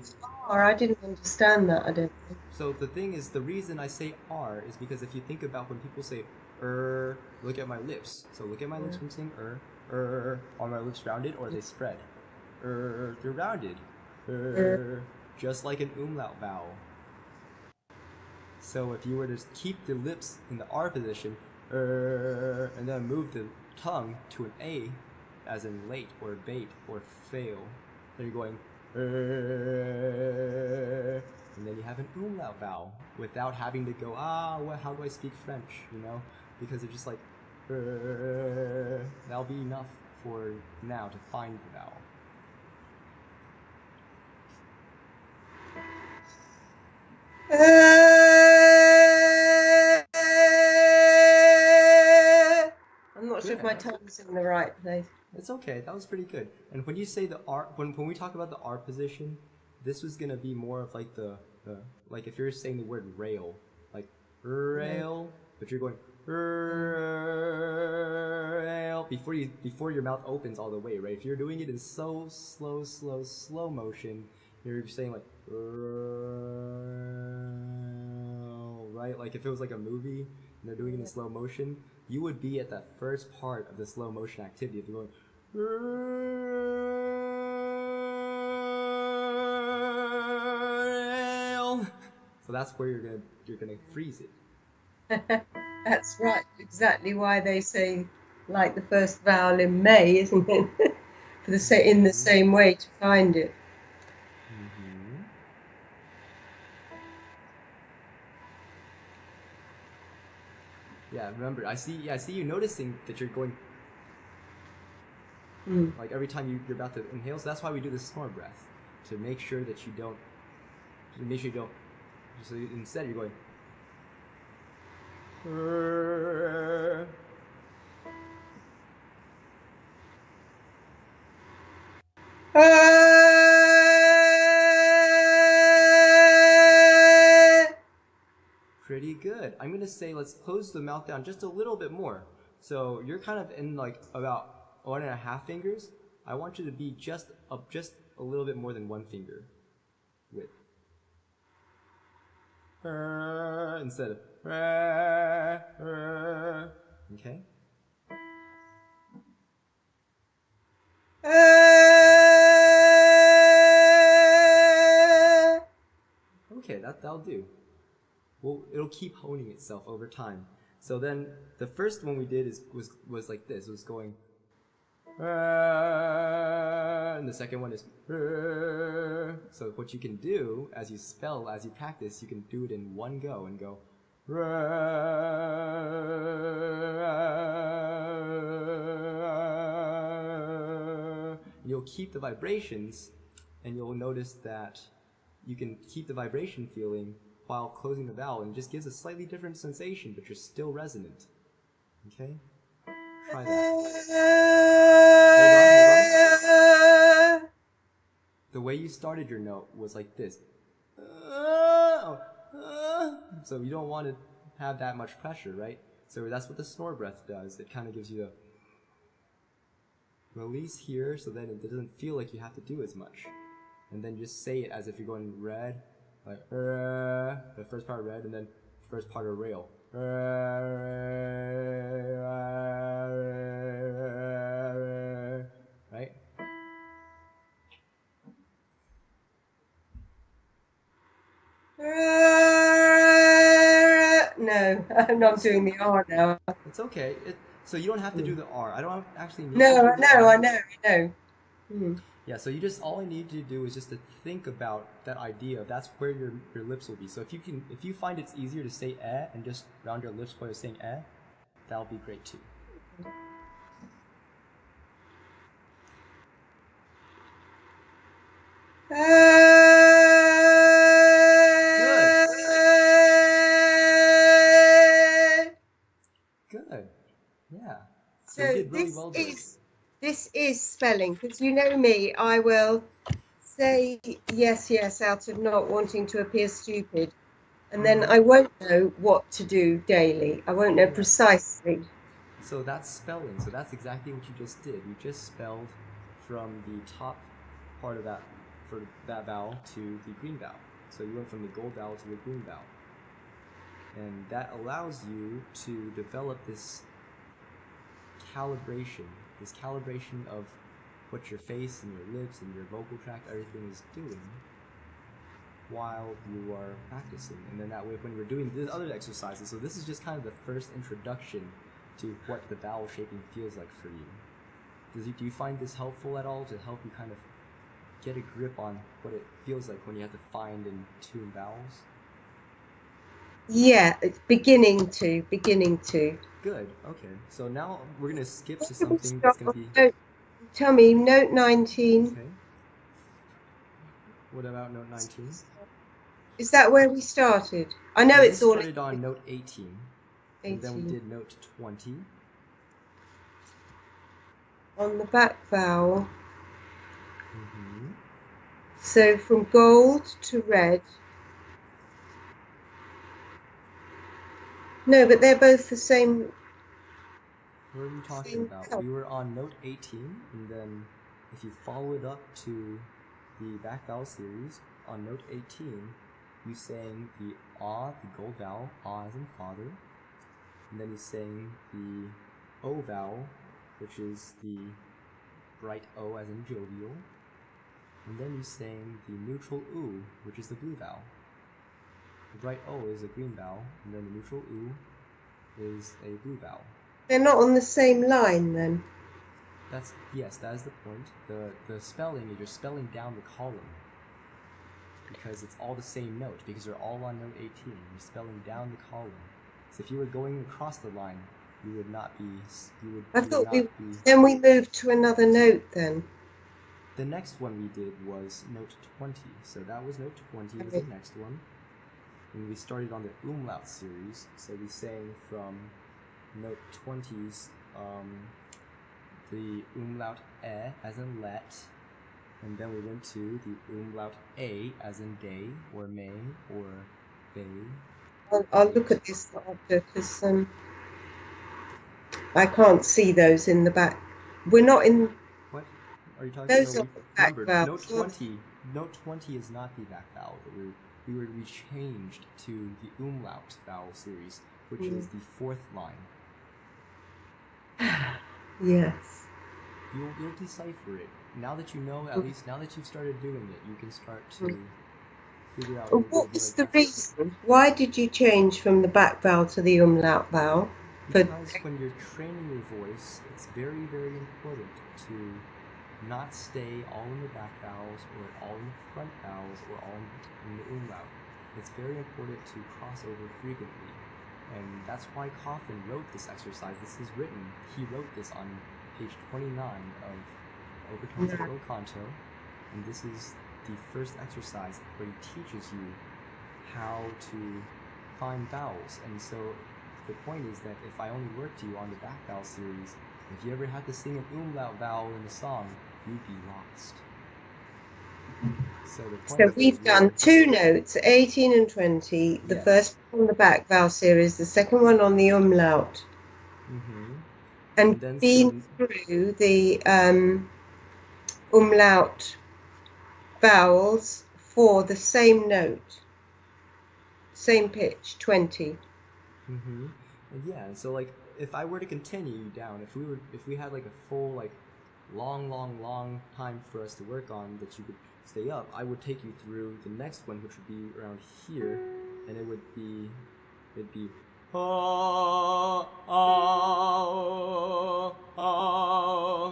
R. I didn't understand that. I don't think. So the thing is, the reason I say R is because if you think about when people say look at my lips. So look at my lips when saying are my lips rounded or are they spread? They're rounded. Just like an umlaut vowel. So if you were to keep the lips in the R position, and then move the tongue to an A, as in late or bait or fail, then you're going, and then you have an umlaut vowel without having to go, how do I speak French, you know? Because it's just like, that'll be enough for now to find the vowel. I'm not sure if my tongue's in the right place. It's okay. That was pretty good. And when you say the R, when we talk about the R position, this was gonna be more of like the like if you're saying the word rail, like rail, but you're going rail before your mouth opens all the way, right? If you're doing it in so slow motion, you're saying like right? Like if it was like a movie and they're doing it in slow motion, you would be at that first part of the slow motion activity if you're going. So that's where you're gonna freeze it. That's right. Exactly why they say like the first vowel in May, isn't it? In the same way to find it. Yeah, remember, I see you noticing that you're going like every time you're about to inhale. So that's why we do the snore breath, to make sure that you don't. So instead you're going. Pretty good. I'm gonna say let's close the mouth down just a little bit more. So you're kind of in like about 1.5 fingers, I want you to be just a little bit more than 1 finger width. Instead of okay. Okay, that'll do. Well, it'll keep honing itself over time. So then the first one we did was like this. It was going, and the second one is. So what you can do as you practice, you can do it in one go and go. You'll keep the vibrations, and you'll notice that you can keep the vibration feeling while closing the vowel, and it just gives a slightly different sensation, but you're still resonant. Okay? Try that. Hold on. The way you started your note was like this. So you don't want to have that much pressure, right? So that's what the snore breath does. It kind of gives you a release here, so then it doesn't feel like you have to do as much. And then just say it as if you're going red, like the first part of red, and then first part of rail. Right? No, I'm not doing the R now. It's okay. So you don't have to do the R. I don't actually need No, to do the R. I know. Yeah, so all I need you to do is just to think about that idea. That's where your lips will be. So if you find it's easier to say eh and just round your lips while you're saying eh, that'll be great too. Good. Yeah. So you did really well there. This is spelling, because you know me, I will say yes out of not wanting to appear stupid, and then I won't know what to do daily. I won't know precisely. So that's spelling. So that's exactly what you just did. You just spelled from the top part of that for that vowel to the green vowel. So you went from the gold vowel to the green vowel. And that allows you to develop this calibration of what your face and your lips and your vocal tract, everything is doing while you are practicing. And then that way when we're doing the other exercises, so this is just kind of the first introduction to what the vowel shaping feels like for you. Do you find this helpful at all to help you kind of get a grip on what it feels like when you have to find and tune vowels? Yeah, it's beginning to. Good, okay. So now we're going to skip to something that's going to be... Tell me, note 19. Okay. What about note 19? Is that where we started? I know it's all... We started on note 18. And then we did note 20. On the back vowel. So from gold to red. No, but they're both the same. What are you talking about? We were on note 18, and then if you follow it up to the back vowel series, on note 18, you sang the ah, the gold vowel, ah as in father, and then you sang the O vowel, which is the bright O as in jovial, and then you sang the neutral oo, which is the blue vowel. The bright O is a green vowel, and then the neutral oo is a blue vowel. They're not on the same line then? Yes, that is the point. The spelling is you're spelling down the column because it's all the same note, because they're all on note 18. You're spelling down the column. So if you were going across the line, you would not be... Then we moved to another note then. The next one we did was note 20. So that was note 20 was the next one. And we started on the umlaut series. So we sang from note 20's the umlaut e as in let, and then we went to the umlaut a as in day or may or bay. I'll look at this after because I can't see those in the back. We're not in What are you talking? those No, are back remember, vowels. Note 20 is not the back vowel. We changed to the umlaut vowel series, which is the fourth line. Yes. You'll decipher it. Now that you know, at least now that you've started doing it, you can start to figure out. What was the reason? Why did you change from the back vowel to the umlaut vowel? Because when you're training your voice, it's very, very important to not stay all in the back vowels or all in the front vowels or all in the umlaut. It's very important to cross over frequently. And that's why Coffin wrote this exercise. This is written. He wrote this on page 29 of Overtones of Il Canto. And this is the first exercise where he teaches you how to find vowels. And so the point is that if I only worked you on the back vowel series, if you ever had to sing an umlaut vowel in a song, you'd be lost. So we've done 2 notes, 18 and 20. The first one on the back vowel series, the second one on the umlaut. And been through the umlaut vowels for the same note, same pitch, 20. Yeah, and so like if I were to continue down, if we had like a full like long time for us to work on that you could stay up, I would take you through the next one, which would be around here, and it'd be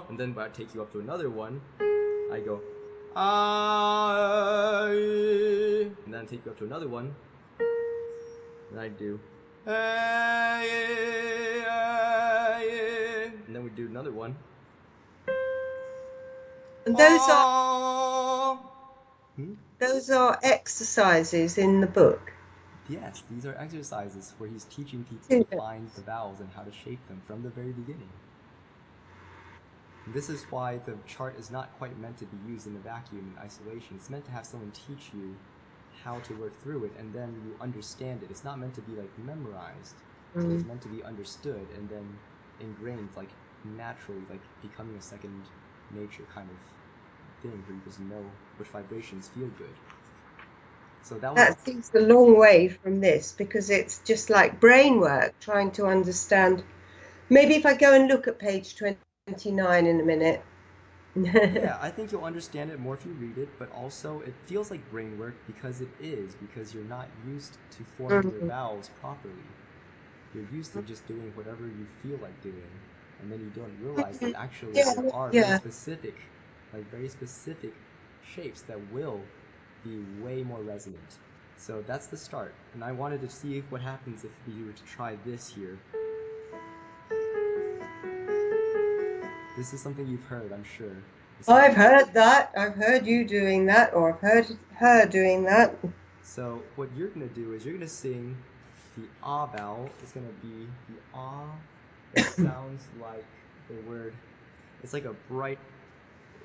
and then when I take you up to another one, I go and then I take you up to another one, and I do and then we do another one. And those are exercises in the book. Yes, these are exercises where he's teaching people to find the vowels and how to shape them from the very beginning. And this is why the chart is not quite meant to be used in a vacuum in isolation. It's meant to have someone teach you how to work through it, and then you understand it. It's not meant to be like memorized. It's meant to be understood and then ingrained, like naturally, like becoming a second nature kind of thing where you just know which vibrations feel good. So that seems a long way from this, because it's just like brain work, trying to understand. Maybe if I go and look at page 29 in a minute. Yeah, I think you'll understand it more if you read it, but also it feels like brain work because you're not used to forming your vowels properly. You're used to just doing whatever you feel like doing, and then you don't realize that actually there are very specific shapes that will be way more resonant. So that's the start, and I wanted to see what happens if we were to try this here. This is something you've heard, I'm sure. I've heard that. I've heard you doing that, or I've heard her doing that. So what you're going to do is you're going to sing the ah vowel. It's going to be the ah that sounds like the word. It's like a bright,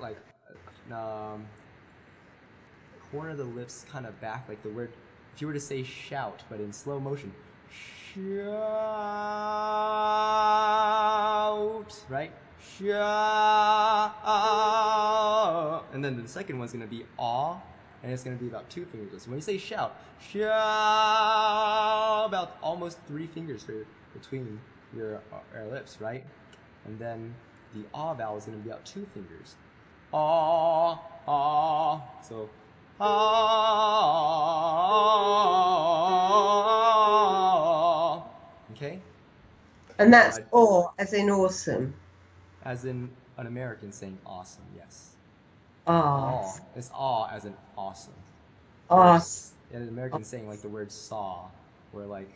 like corner of the lips kind of back, like the word. If you were to say shout, but in slow motion, shout, right? Shout. And then the second one's going to be ah, and it's going to be about 2 fingers. So when you say shout, shout, about almost 3 fingers between your lips, right? And then the ah vowel is going to be about 2 fingers. Ah, ah. So ah. Okay? And that's awe, as in awesome. As in an American saying awesome, yes. Aw. It's awe as in awesome. Awesome. And an American saying like the word saw, or like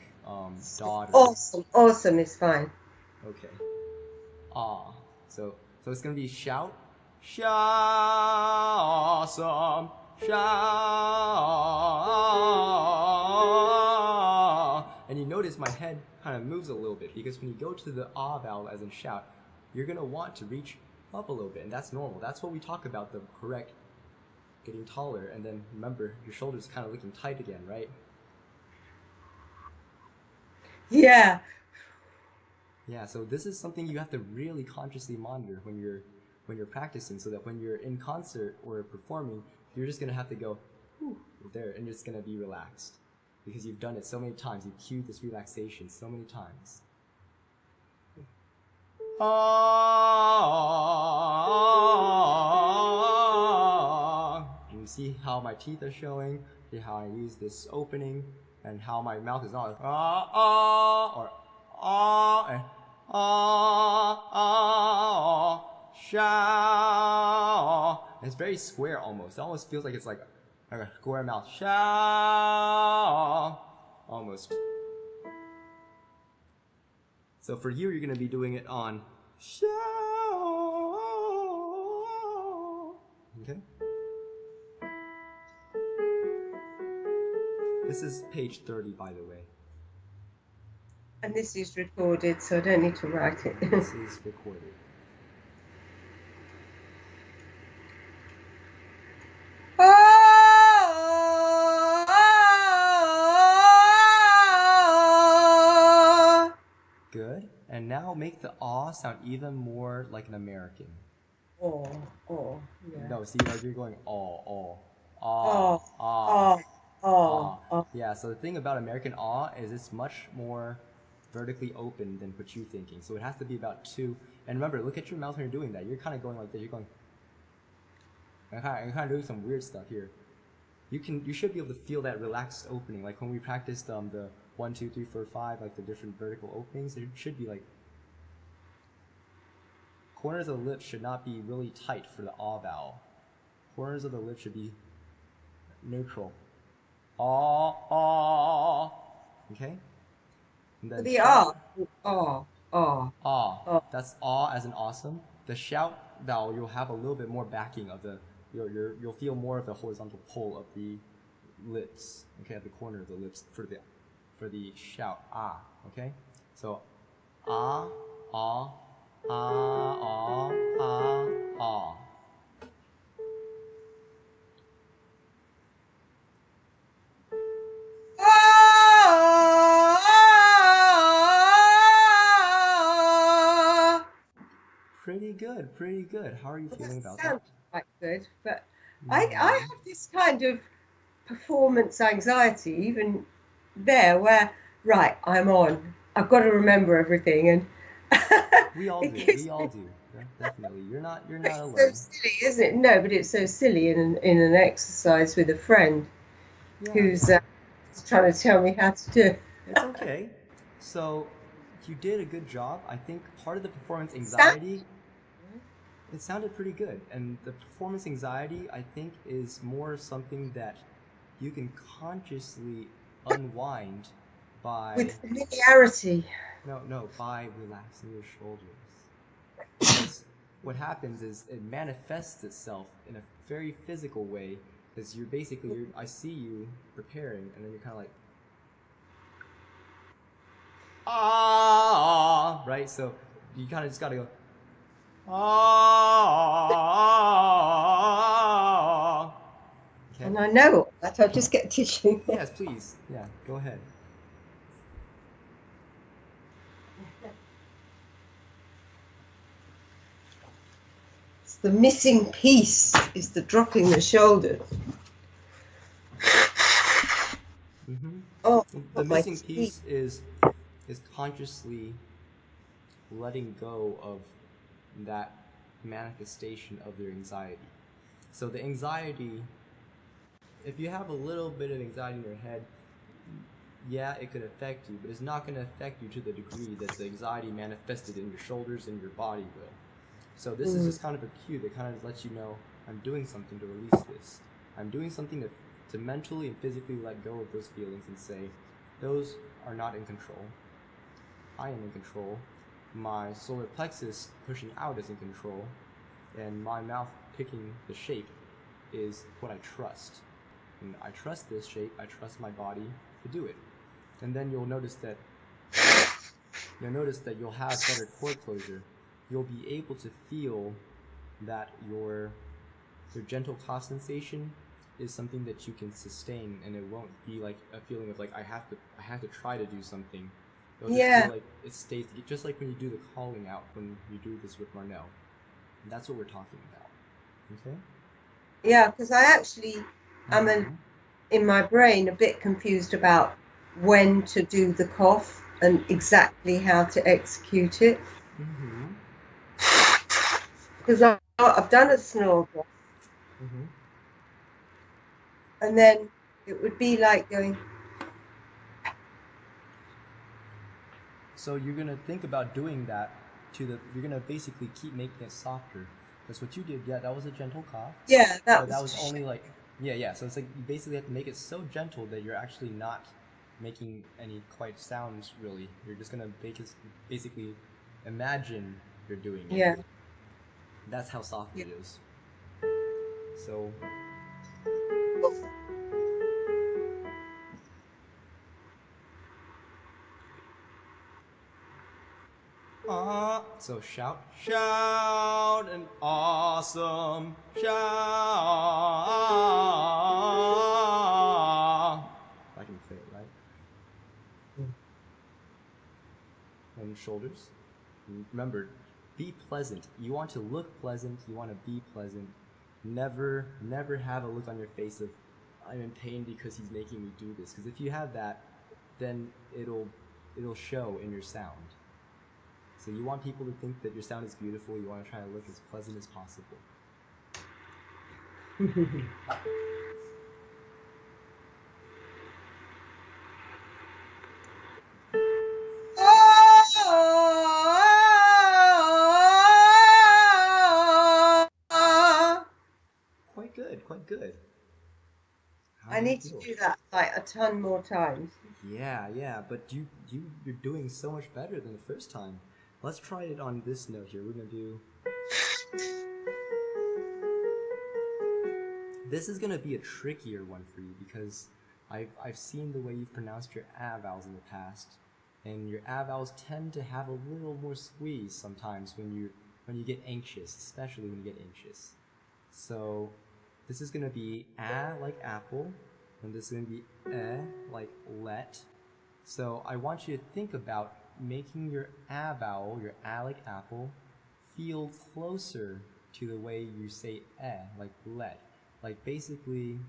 daughter. Awesome is fine. Okay. Ah. So it's gonna be shout, awesome, shout. And you notice my head kind of moves a little bit, because when you go to the ah vowel as in shout, you're gonna want to reach up a little bit, and that's normal. That's what we talk about, the correct getting taller, and then remember your shoulders kind of looking tight again, right? Yeah. Yeah, so this is something you have to really consciously monitor when you're practicing, so that when you're in concert or performing, you're just gonna have to go, whew, there, and you're just gonna be relaxed because you've done it so many times. You've cued this relaxation so many times. And you see how my teeth are showing, see how I use this opening, and how my mouth is not like or and sha. It's very square almost. It almost feels like it's like a square mouth. Sha. Almost. So for you, you're going to be doing it on sha. Okay? This is page 30, by the way. And this is recorded, so I don't need to write it. This is recorded. Good. And now make the ah sound even more like an American. Yeah. No, see, like you're going Yeah, so the thing about American awe is it's much more vertically open than what you're thinking. So it has to be about 2. And remember, look at your mouth when you're doing that. You're kind of going like this. You're going. You're kind of doing some weird stuff here. You should be able to feel that relaxed opening, like when we practiced the 1, 2, 3, 4, 5, like the different vertical openings. It should be like corners of the lips should not be really tight for the ah vowel. Corners of the lips should be neutral. Ah. Okay. And then The That's ah as in awesome. The shout vowel, you'll have a little bit more backing of the. You'll feel more of the horizontal pull of the lips. Okay, at the corner of the lips for the shout ah. Okay, so ah. Pretty good. How are you feeling about that? Sounds quite good, but I have this kind of performance anxiety, even there, where I'm on. I've got to remember everything, and we all do. Yeah, definitely. You're not alone. It's so silly, isn't it? No, but it's so silly in an exercise with a friend who's trying to tell me how to do it. It's okay. So you did a good job. I think part of the performance anxiety, it sounded pretty good. And the performance anxiety, I think, is more something that you can consciously unwind by... With familiarity. No, by relaxing your shoulders. Because what happens is it manifests itself in a very physical way, because I see you preparing, and then you're kind of like, ah, right? So you kind of just got to go, ah. Okay. And I know that. I'll just get tissue. Yes, please. Yeah, go ahead. It's the missing piece, is the dropping the shoulders. Mm-hmm. Oh, the missing piece is consciously letting go of that manifestation of your anxiety. So the anxiety, if you have a little bit of anxiety in your head, yeah, it could affect you, but it's not going to affect you to the degree that the anxiety manifested in your shoulders and your body will. So this is just kind of a cue that kind of lets you know, I'm doing something to release this. I'm doing something to mentally and physically let go of those feelings and say, those are not in control. I am in control. My solar plexus pushing out is in control. And my mouth picking the shape is what I trust. And I trust this shape, I trust my body to do it. And then you'll notice that you'll have better core closure. You'll be able to feel that your gentle cough sensation is something that you can sustain, and it won't be like a feeling of like I have to try to do something, It'll just Yeah. feel like it stays, just like when you do the calling out when you do this with Marnell. And that's what we're talking about. Okay? Yeah, because I actually am in my brain a bit confused about when to do the cough and exactly how to execute it. Because I've done a snore cough, and then it would be like going. So you're gonna think about doing that you're gonna basically keep making it softer. That's what you did. Yeah, that was a gentle cough. Yeah, But that was only like, yeah. So it's like you basically have to make it so gentle that you're actually not making any quite sounds really. You're just gonna basically imagine you're doing it. Yeah. That's how soft it is. So. So shout, an awesome shout. I can play it, right? And shoulders. Remember, be pleasant. You want to look pleasant. You want to be pleasant. Never have a look on your face of, I'm in pain because he's making me do this. Because if you have that, then it'll show in your sound. So you want people to think that your sound is beautiful. You want to try to look as pleasant as possible. Quite good. I need to do that like a ton more times. Yeah, but you're doing so much better than the first time. Let's try it on this note here. We're gonna do. This is gonna be a trickier one for you because I've seen the way you've pronounced your a vowels in the past, and your a vowels tend to have a little more squeeze sometimes when you get anxious, especially when you get anxious. So this is gonna be a like apple, and this is gonna be like let. So I want you to think about making your a vowel, your a like apple, feel closer to the way you say like let. Like basically,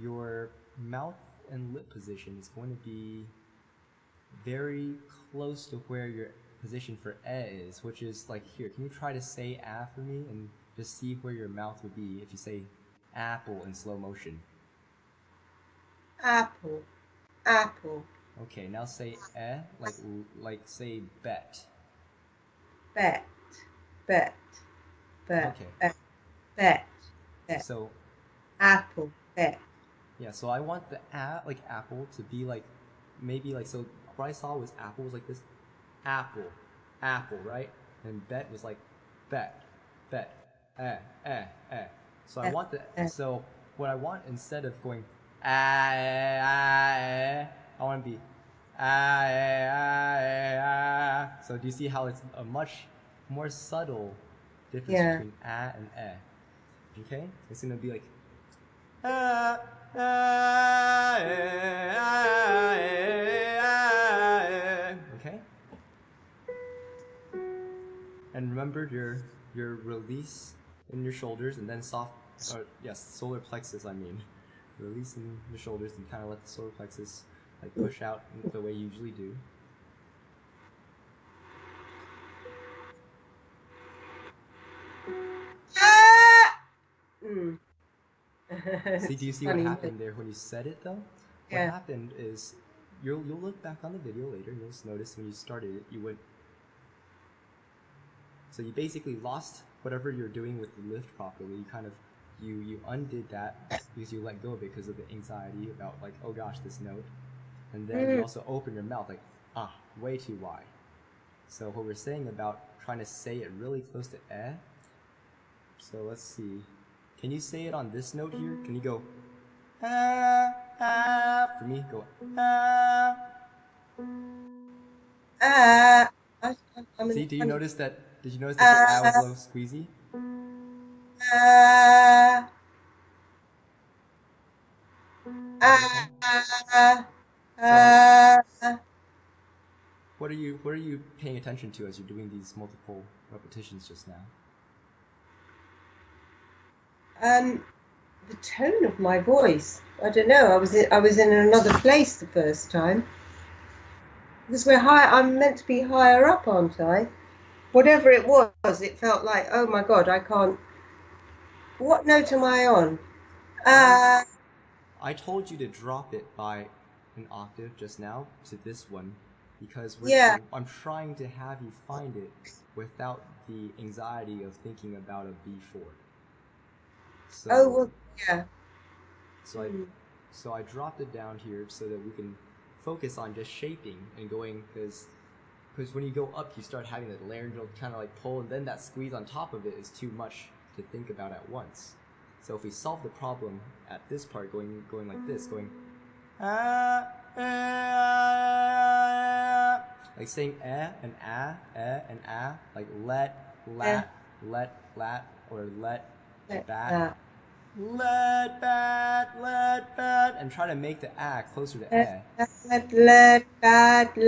your mouth and lip position is going to be very close to where your position for is, which is like here. Can you try to say a for me and just see where your mouth would be if you say apple in slow motion? Apple. Okay, now say like say bet. Bet. Okay. Bet. So apple. Bet. Yeah, so I want the like apple to be like maybe like, so what I saw was apple was like this apple, right? And bet was like bet, So I want so what I want, instead of going I want to be So do you see how it's a much more subtle difference between and Okay? It's gonna be like okay? And remember your release in your shoulders, and then solar plexus, I mean. Release in the shoulders and kind of let the solar plexus like push out the way you usually do. See, do you see what happened there when you said it though? What happened is you'll look back on the video later and you'll notice when you started it, you went. So you basically lost whatever you're doing with the lift properly. You kind of you undid that because you let go of it because of the anxiety about like, oh gosh, this note. And then you also open your mouth like, way too wide. So what we're saying about trying to say it really close to so let's see. Can you say it on this note here? Can you go for me? Go See, did you notice that your was a little squeezy? what are you paying attention to as you're doing these multiple repetitions just now? The tone of my voice. I don't know. I was in another place the first time because we're high. I'm meant to be higher up, aren't I? Whatever it was, it felt like, oh my God, I can't. What note am I on? I told you to drop it by an octave just now to this one because I'm trying to have you find it without the anxiety of thinking about a B4. So, oh well, yeah. So I dropped it down here so that we can focus on just shaping and going because when you go up, you start having that laryngeal kind of like pull, and then that squeeze on top of it is too much to think about at once. So if we solve the problem at this part, going like this, going like saying and and like let, lat, or let, bat. Let bat, and try to make the closer to Let bat.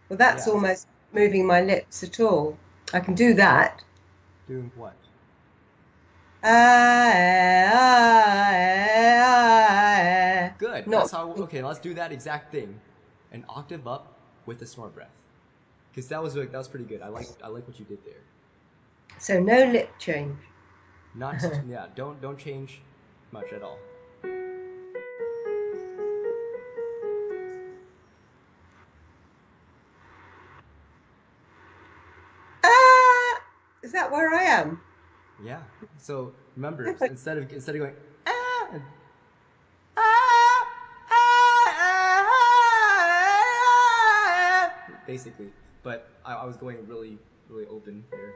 Well, that's almost moving my lips at all. I can do that. Doing what? Good. That's how. Okay, let's do that exact thing, an octave up with a snore breath, because that was pretty good. I like what you did there. So no lip change. Not yeah. Don't change much at all. Is that where I am? Yeah. So remember, instead of going basically, but I was going really open here.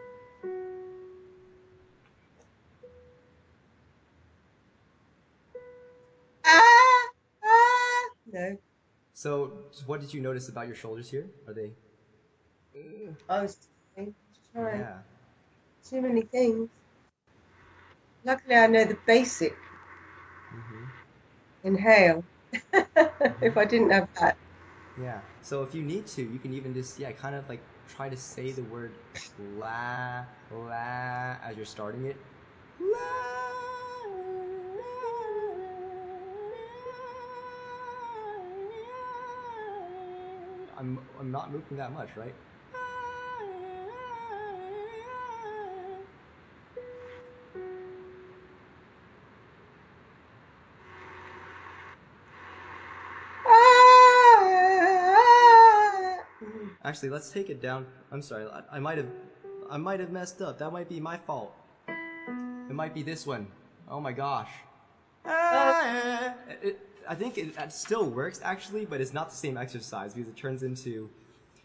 No. So what did you notice about your shoulders here? Are they? I was trying. Yeah. Too many things. Luckily, I know the basic. Inhale. If I didn't have that. Yeah. So if you need to, you can even just kind of like try to say the word la as you're starting it. I'm not moving that much, right? Actually, let's take it down. I'm sorry. I might have messed up. That might be my fault. It might be this one. Oh my gosh. I think it still works actually, but it's not the same exercise because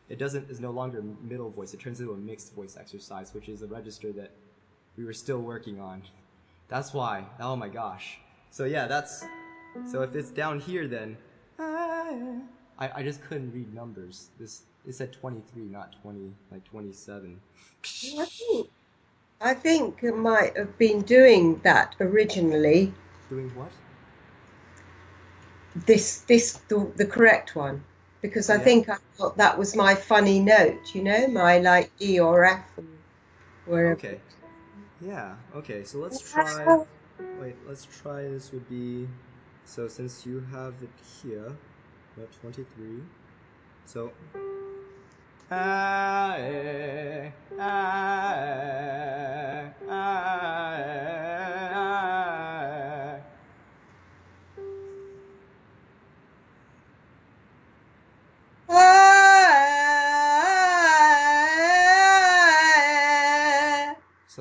it's no longer middle voice. It turns into a mixed voice exercise, which is a register that we were still working on. That's why. Oh my gosh. So yeah, so if it's down here then, I just couldn't read numbers. It said 23, not 20, like 27. I think it might have been doing that originally. Doing what? The correct one, because I think I thought that was my funny note, my like E or F and wherever. Okay. Yeah. Okay. So let's try. Wait. Let's try. This would be. So since you have it here, we have 23. So. So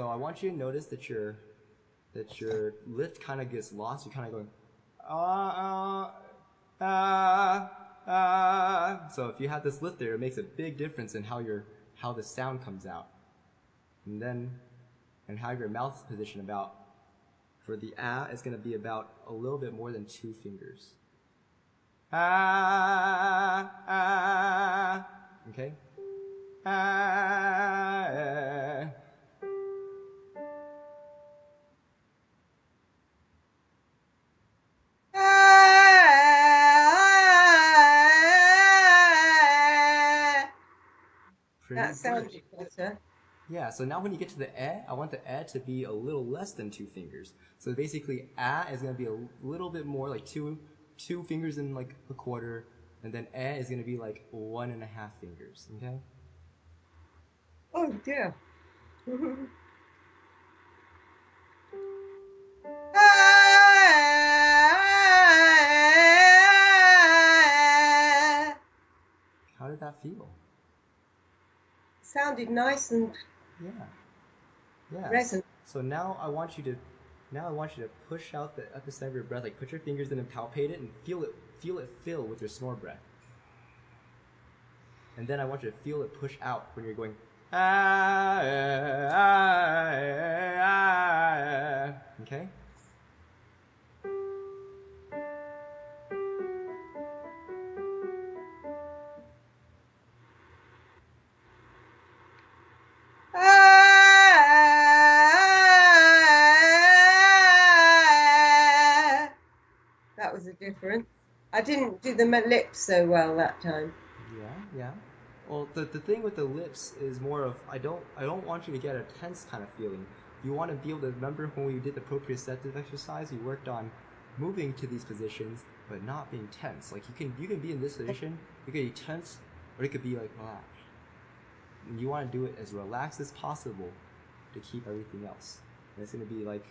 I want you to notice that your lift kind of gets lost. You're kind of going, So if you have this lift there, it makes a big difference in how the sound comes out, and how your mouth's positioned about. For the it's going to be about a little bit more than 2 fingers. Okay. that sounded better. Yeah, so now when you get to the I want the to be a little less than 2 fingers. So basically, is going to be a little bit more, like two fingers and like a quarter, and then is going to be like 1.5 fingers, okay? Oh dear. How did that feel? Sounded nice and Yeah. resonant. So now I want you to push out the epicenter of your breath, like put your fingers in and palpate it and feel it fill with your snore breath. And then I want you to feel it push out when you're going okay? That was a difference. I didn't do the lips so well that time. Yeah. Well, the thing with the lips is more of I don't want you to get a tense kind of feeling. You want to be able to remember when we did the proprioceptive exercise, we worked on moving to these positions but not being tense. Like you can be in this position, you could be tense, or it could be like relaxed. And you want to do it as relaxed as possible to keep everything else. And it's gonna be like,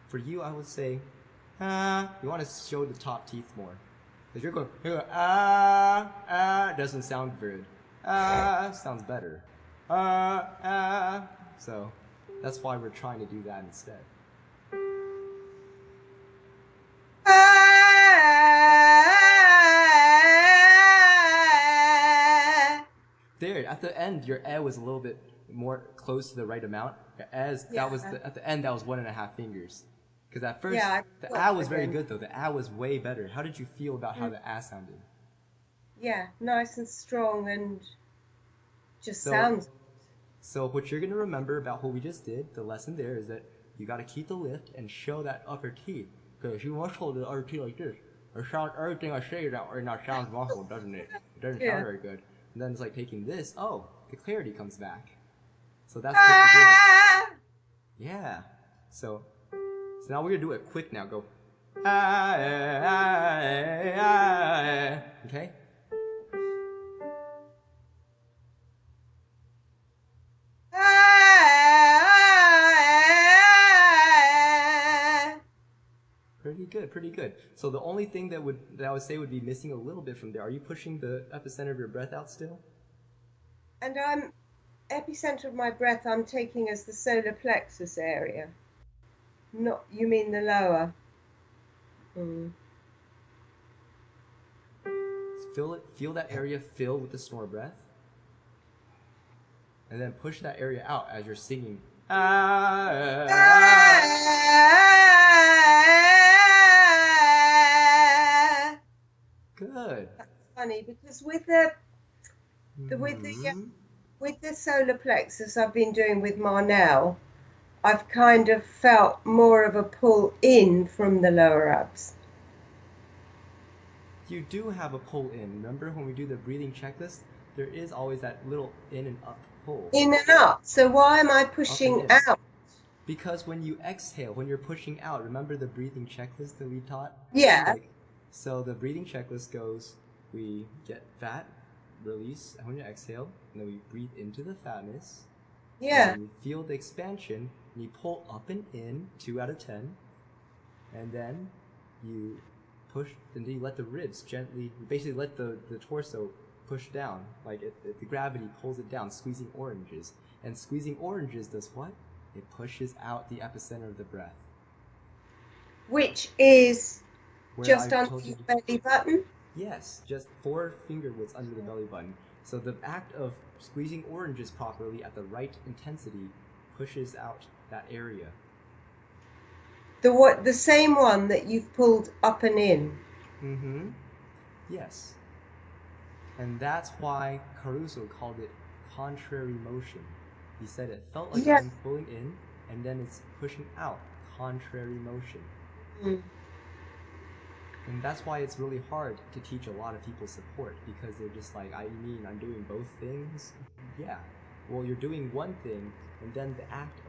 for you, I would say, you want to show the top teeth more. If you're going doesn't sound good. Sounds better. So that's why we're trying to do that instead. There, at the end, your was a little bit more close to the right amount. Your that was at the end, that was 1.5 fingers. Because at first, the was very good though. The was way better. How did you feel about how the sounded? Yeah, nice and strong and just sounds. So what you're going to remember about what we just did, the lesson there, is that you got to keep the lift and show that upper teeth. Because you must hold the upper teeth like this. Or sound everything I say right now sounds muffled, doesn't it? It doesn't sound very good. And then it's like taking this, the clarity comes back. So that's what you're doing. Yeah. So now we're going to do it quick now. Go. Okay? Pretty good. So the only thing that I would say would be missing a little bit from there, are you pushing the epicenter of your breath out still? And epicenter of my breath I'm taking as the solar plexus area. Not, you mean the lower? Feel that area fill with the snore breath. And then push that area out as you're singing. Good. That's funny because with the solar plexus I've been doing with Marnell, I've kind of felt more of a pull in from the lower abs. You do have a pull in. Remember when we do the breathing checklist, there is always that little in and up pull. In and up. So why am I pushing out? Because when you exhale, when you're pushing out, remember the breathing checklist that we taught? Yeah. So the breathing checklist goes, we get fat, release when you exhale, and then we breathe into the fatness. Yeah. And you feel the expansion, and you pull up and in, 2 out of 10. And then you push, and then you let the ribs gently, basically let the torso push down. Like the gravity pulls it down, squeezing oranges. And squeezing oranges does what? It pushes out the epicenter of the breath. Which is just under the belly button? Yes, just 4 finger widths under the belly button. So the act of squeezing oranges properly at the right intensity pushes out that area. The same one that you've pulled up and in? Mm-hmm. Yes. And that's why Caruso called it contrary motion. He said it felt like I'm pulling in, and then it's pushing out, contrary motion. And that's why it's really hard to teach a lot of people support, because they're just like, I mean, I'm doing both things? Yeah. Well, you're doing one thing, and then the act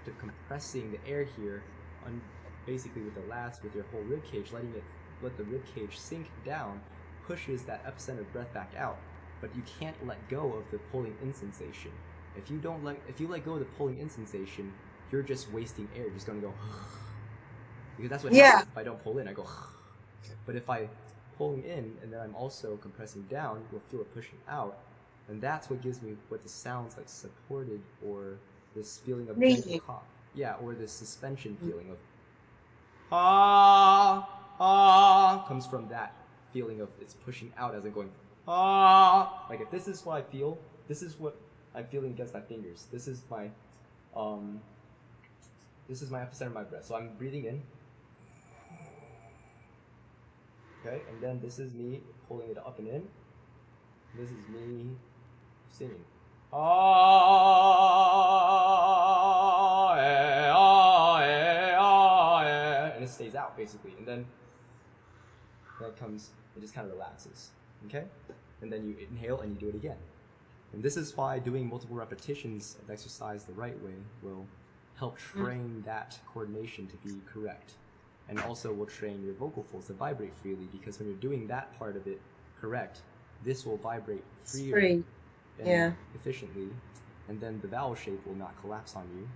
of compressing the air here, on basically with the lats, with your whole rib cage, let the rib cage sink down, pushes that epicenter breath back out. But you can't let go of the pulling in sensation. If you let go of the pulling in sensation, you're just wasting air. You're just going to go because that's what happens if I don't pull in. I go but if I pulling in and then I'm also compressing down, you'll feel it pushing out, and that's what gives me what the sounds like supported, or this feeling of gentle cough. Yeah, or this suspension feeling of comes from that feeling of it's pushing out as I'm going like if this is what I feel, this is what I'm feeling against my fingers. This is my epicenter of my breath. So I'm breathing in. Okay, and then this is me pulling it up and in. This is me singing. And it stays out basically. And then that comes, it just kind of relaxes. Okay? And then you inhale and you do it again. And this is why doing multiple repetitions of exercise the right way will help train that coordination to be correct. And also will train your vocal folds to vibrate freely, because when you're doing that part of it correct, this will vibrate freely and efficiently, and then the vowel shape will not collapse on you,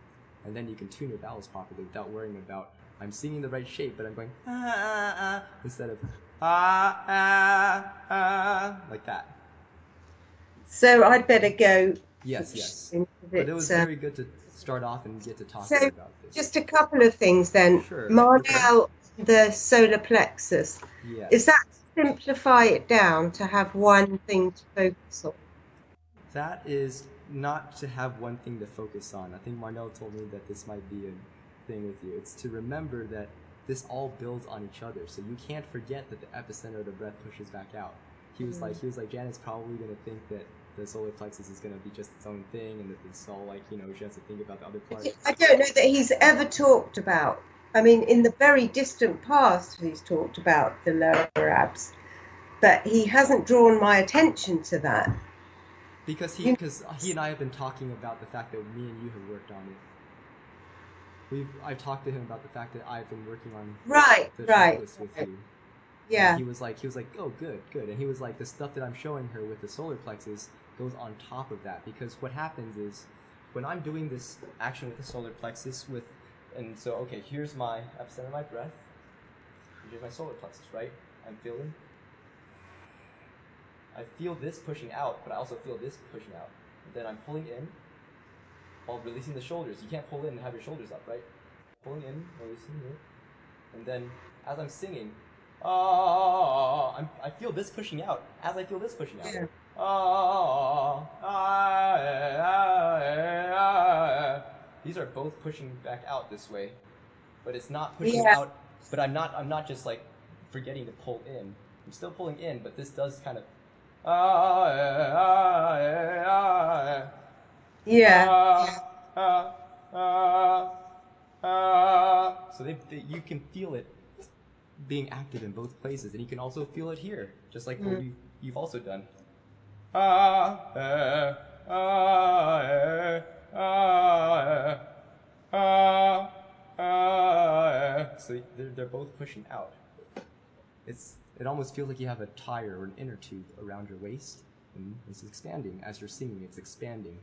and then you can tune your vowels properly without worrying about, I'm singing the right shape, but I'm going instead of like that. So I'd better go. Yes. But it was very good to start off and get to talk about this. Just a couple of things then. Sure. Mardel, the solar plexus. Yes. Is that to simplify it down to have one thing to focus on? That is not to have one thing to focus on. I think Marnell told me that this might be a thing with you. It's to remember that this all builds on each other. So you can't forget that the epicenter of the breath pushes back out. He was like, Janet's probably going to think that the solar plexus is going to be just its own thing, and that it's all like, she has to think about the other part. I don't know that he's ever talked about, I mean, in the very distant past, he's talked about the lower abs, but he hasn't drawn my attention to that. Because he and I have been talking about the fact that me and you have worked on it. I've talked to him about the fact that I've been working on the checklist with you. Yeah. And he was like, oh, good. And he was like, the stuff that I'm showing her with the solar plexus goes on top of that. Because what happens is, when I'm doing this action with the solar plexus okay, here's my epicenter of my breath. Here's my solar plexus, right? I feel this pushing out, but I also feel this pushing out. And then I'm pulling in while releasing the shoulders. You can't pull in and have your shoulders up, right? Pulling in, releasing it. And then as I'm singing, I feel this pushing out as I feel this pushing out. Yeah. These are both pushing back out this way, but it's not pushing out. But I'm not just like forgetting to pull in. I'm still pulling in, but this does kind of. So you can feel it being active in both places, and you can also feel it here, just like what you've also done. So they're both pushing out. It almost feels like you have a tire or an inner tube around your waist, and it's expanding as you're singing. It's expanding.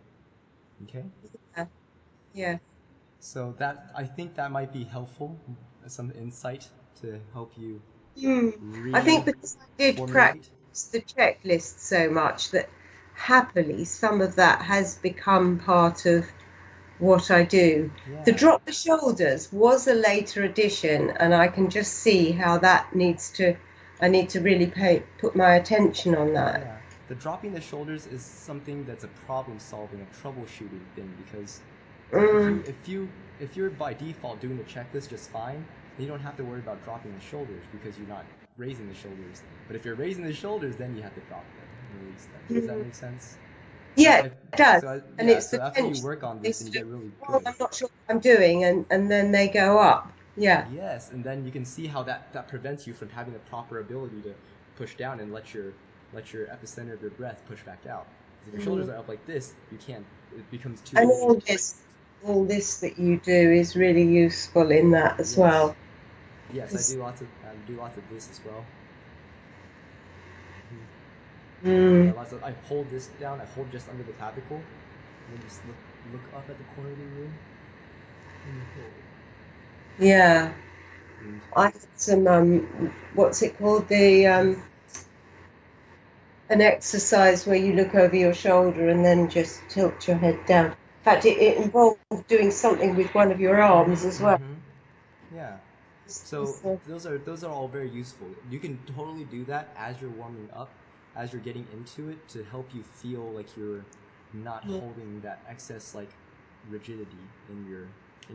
Okay? Yeah. So I think that might be helpful, some insight to help you. I think because I did practice the checklist so much that happily some of that has become part of what I do. Yeah. The drop the shoulders was a later addition, and I can just see how that I need to really put my attention on that. Yeah. The dropping the shoulders is something that's a problem solving, a troubleshooting thing, because if you're by default doing the checklist just fine, then you don't have to worry about dropping the shoulders because you're not raising the shoulders. But if you're raising the shoulders, then you have to drop them and release them. Does that make sense? Yeah, it does. It's so after you work on this and you get really good. I'm not sure what I'm doing, and then they go up. Yeah. Yes, and then you can see how that prevents you from having the proper ability to push down and let your epicenter of your breath push back out. 'Cause if your shoulders Mm. are up like this, you can't. It becomes too And rigid. all this that you do is really useful in that as Yes, well. yes, I 'Cause, do lots of this as well. Mhm. Yeah, mm, I hold this down. I hold just under the clavicle, and then just look up at the corner of the room and hold. yeah, And I had some what's it called? The an exercise where you look over your shoulder and then just tilt your head down. In fact, it involved doing something with one of your arms as well. yeah. So It's, those are all very useful. You can totally do that as you're warming up, as you're getting into it, to help you feel like you're not holding that excess like rigidity in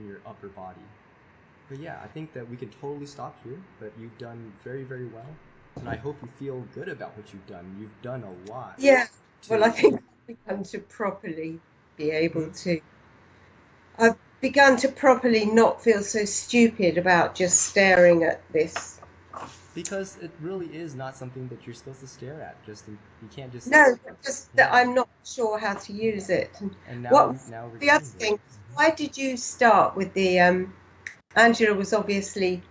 your upper body. But yeah, I think that we can totally stop here. But you've done very, very well, and I hope you feel good about what you've done. You've done a lot. yeah. Well, I To think I've begun to properly be able Mhm. to. I've begun to properly not feel so stupid about just staring at this. Because it really is not something that you're supposed to stare at. You can't just No, just that yeah. I'm not sure how to use it. And And what now we're the other getting there. thing? Why did you start with the? Angela was obviously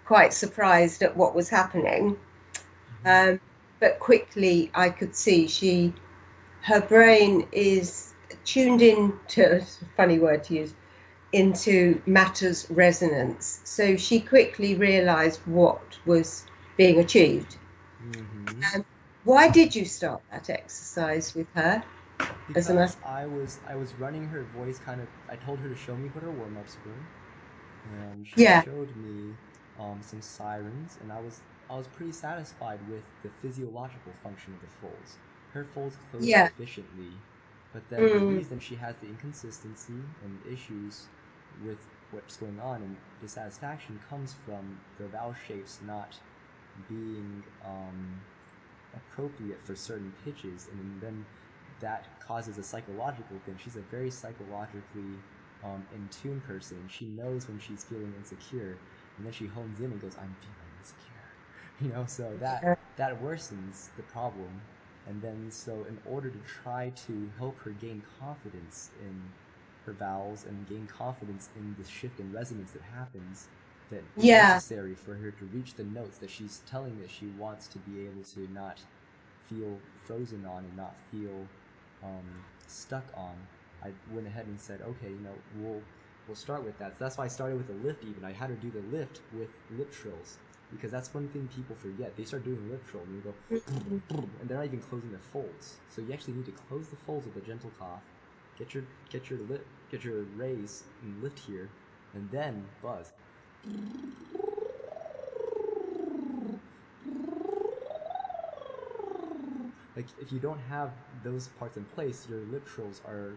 quite surprised at what was happening, Mhm. but quickly I could see her brain is tuned in to, it's a funny word to use, into matter's resonance. So she quickly realized what was being achieved. Mm-hmm. Why did you start that exercise with her? As a matter, Because I was running her voice kind of. I told her to show me what her warm ups were, and she yeah, showed me some sirens, and I was pretty satisfied with the physiological function of the folds. Her folds close yeah, efficiently, but then the mm, reason she has the inconsistency and issues with what's going on and dissatisfaction comes from the vowel shapes not being appropriate for certain pitches, and then that causes a psychological thing. She's a very psychologically in tune person. She knows when she's feeling insecure, and then she hones in and goes, "I'm feeling insecure," So yeah, that worsens the problem, and then so in order to try to help her gain confidence in her vowels and gain confidence in the shift in resonance that happens, that is yeah, necessary for her to reach the notes that she's telling that she wants to be able to not feel frozen on and not feel stuck on. I went ahead and said, okay, we'll start with that. So that's why I started with the lift. Even I had her do the lift with lip trills, because that's one thing people forget. They start doing lip trill and they go, and they're not even closing their folds. So you actually need to close the folds with a gentle cough. Get your raise and lift here, and then buzz. Like, if you don't have those parts in place, your lip trills are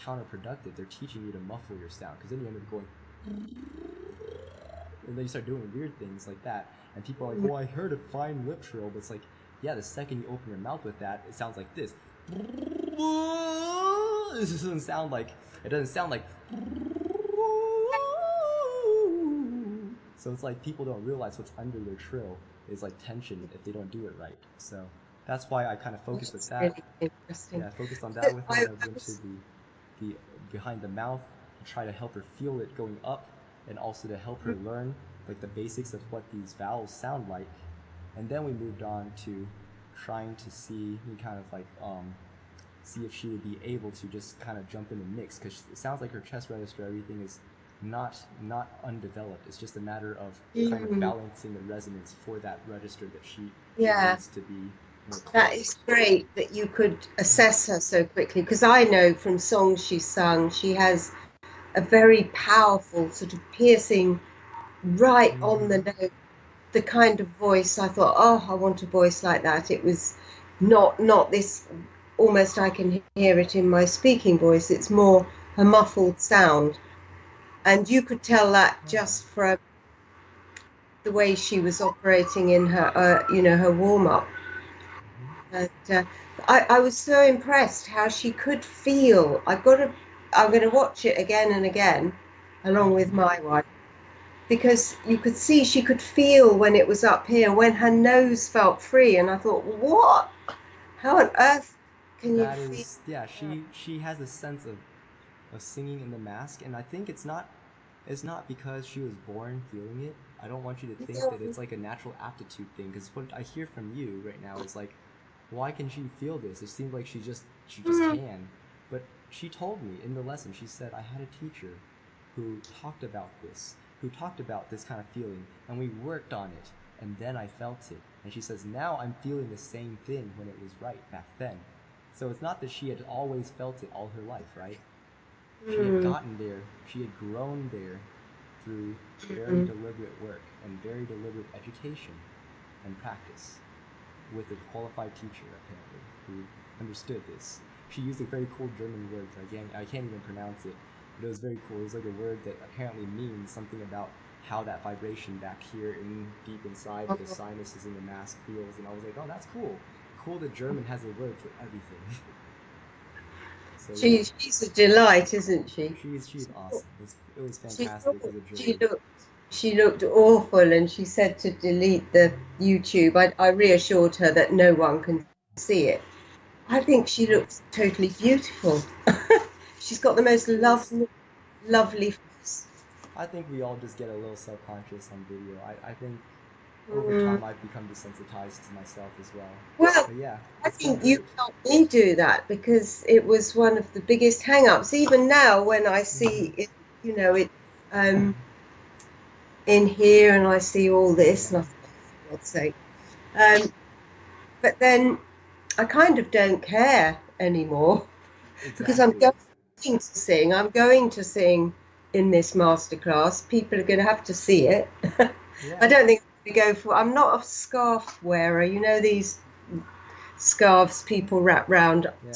counterproductive. They're teaching you to muffle your sound, because then you end up going, and then you start doing weird things like that. And people are like, "Well, I heard a fine lip trill," but it's like, yeah, the second you open your mouth with that, it sounds like this. It doesn't sound like. So it's like people don't realize what's under their trill is like tension if they don't do it right. So that's why I kind of focused with it's that. really interesting. Yeah, I focused on that But with her, and I went to the behind the mouth to try to help her feel it going up, and also to help her learn like the basics of what these vowels sound like. And then we moved on to trying to see if she would be able to just kind of jump in the mix, because it sounds like her chest register, everything is not undeveloped. It's just a matter of kind of balancing the resonance for that register that she yeah, needs to be more that close. is great that you could assess her so quickly, because I know from songs she's sung, she has a very powerful, sort of piercing, right on the note, the kind of voice I thought, oh, I want a voice like that. It was not this, almost I can hear it in my speaking voice. It's more a muffled sound. And you could tell that just from the way she was operating in her, her warm up. And I was so impressed how she could feel. I'm going to watch it again and again, along with my wife. because you could see, she could feel when it was up here, when her nose felt free. And I thought, what? How on earth can you That feel is, yeah, that? she has a sense of singing in the mask, and I think it's not because she was born feeling it. I don't want you to think that it's like a natural aptitude thing, because what I hear from you right now is like, why can she feel this? It seems like she just can. But she told me in the lesson, she said, I had a teacher who talked about this kind of feeling, and we worked on it, and then I felt it. And she says, now I'm feeling the same thing when it was right back then. So it's not that she had always felt it all her life, right? She had gotten there, she had grown there through very deliberate work and very deliberate education and practice with a qualified teacher, apparently, who understood this. She used a very cool German word, I can't even pronounce it, but it was very cool. It was like a word that apparently means something about how that vibration back here deep inside the sinuses in the mask feels, and I was like, oh, that's cool. Cool that German has a word for everything. So, yeah. She's a delight, isn't she? She's awesome. It was fantastic as a German. She looked awful, and she said to delete the YouTube. I reassured her that no one can see it. I think she looks totally beautiful. She's got the most lovely face. I think we all just get a little self-conscious on video. I think over time I've become desensitized to myself as well. Well, but yeah, I think you helped me do that, because it was one of the biggest hang-ups. Even now, when I see it, in here, and I see all this, and I think, for God's sake. But then I kind of don't care anymore, because I'm going to sing. I'm going to sing in this masterclass. People are going to have to see it. Yeah. I don't think I'm going to go for. I'm not a scarf wearer. You know these scarves people wrap round. Yeah.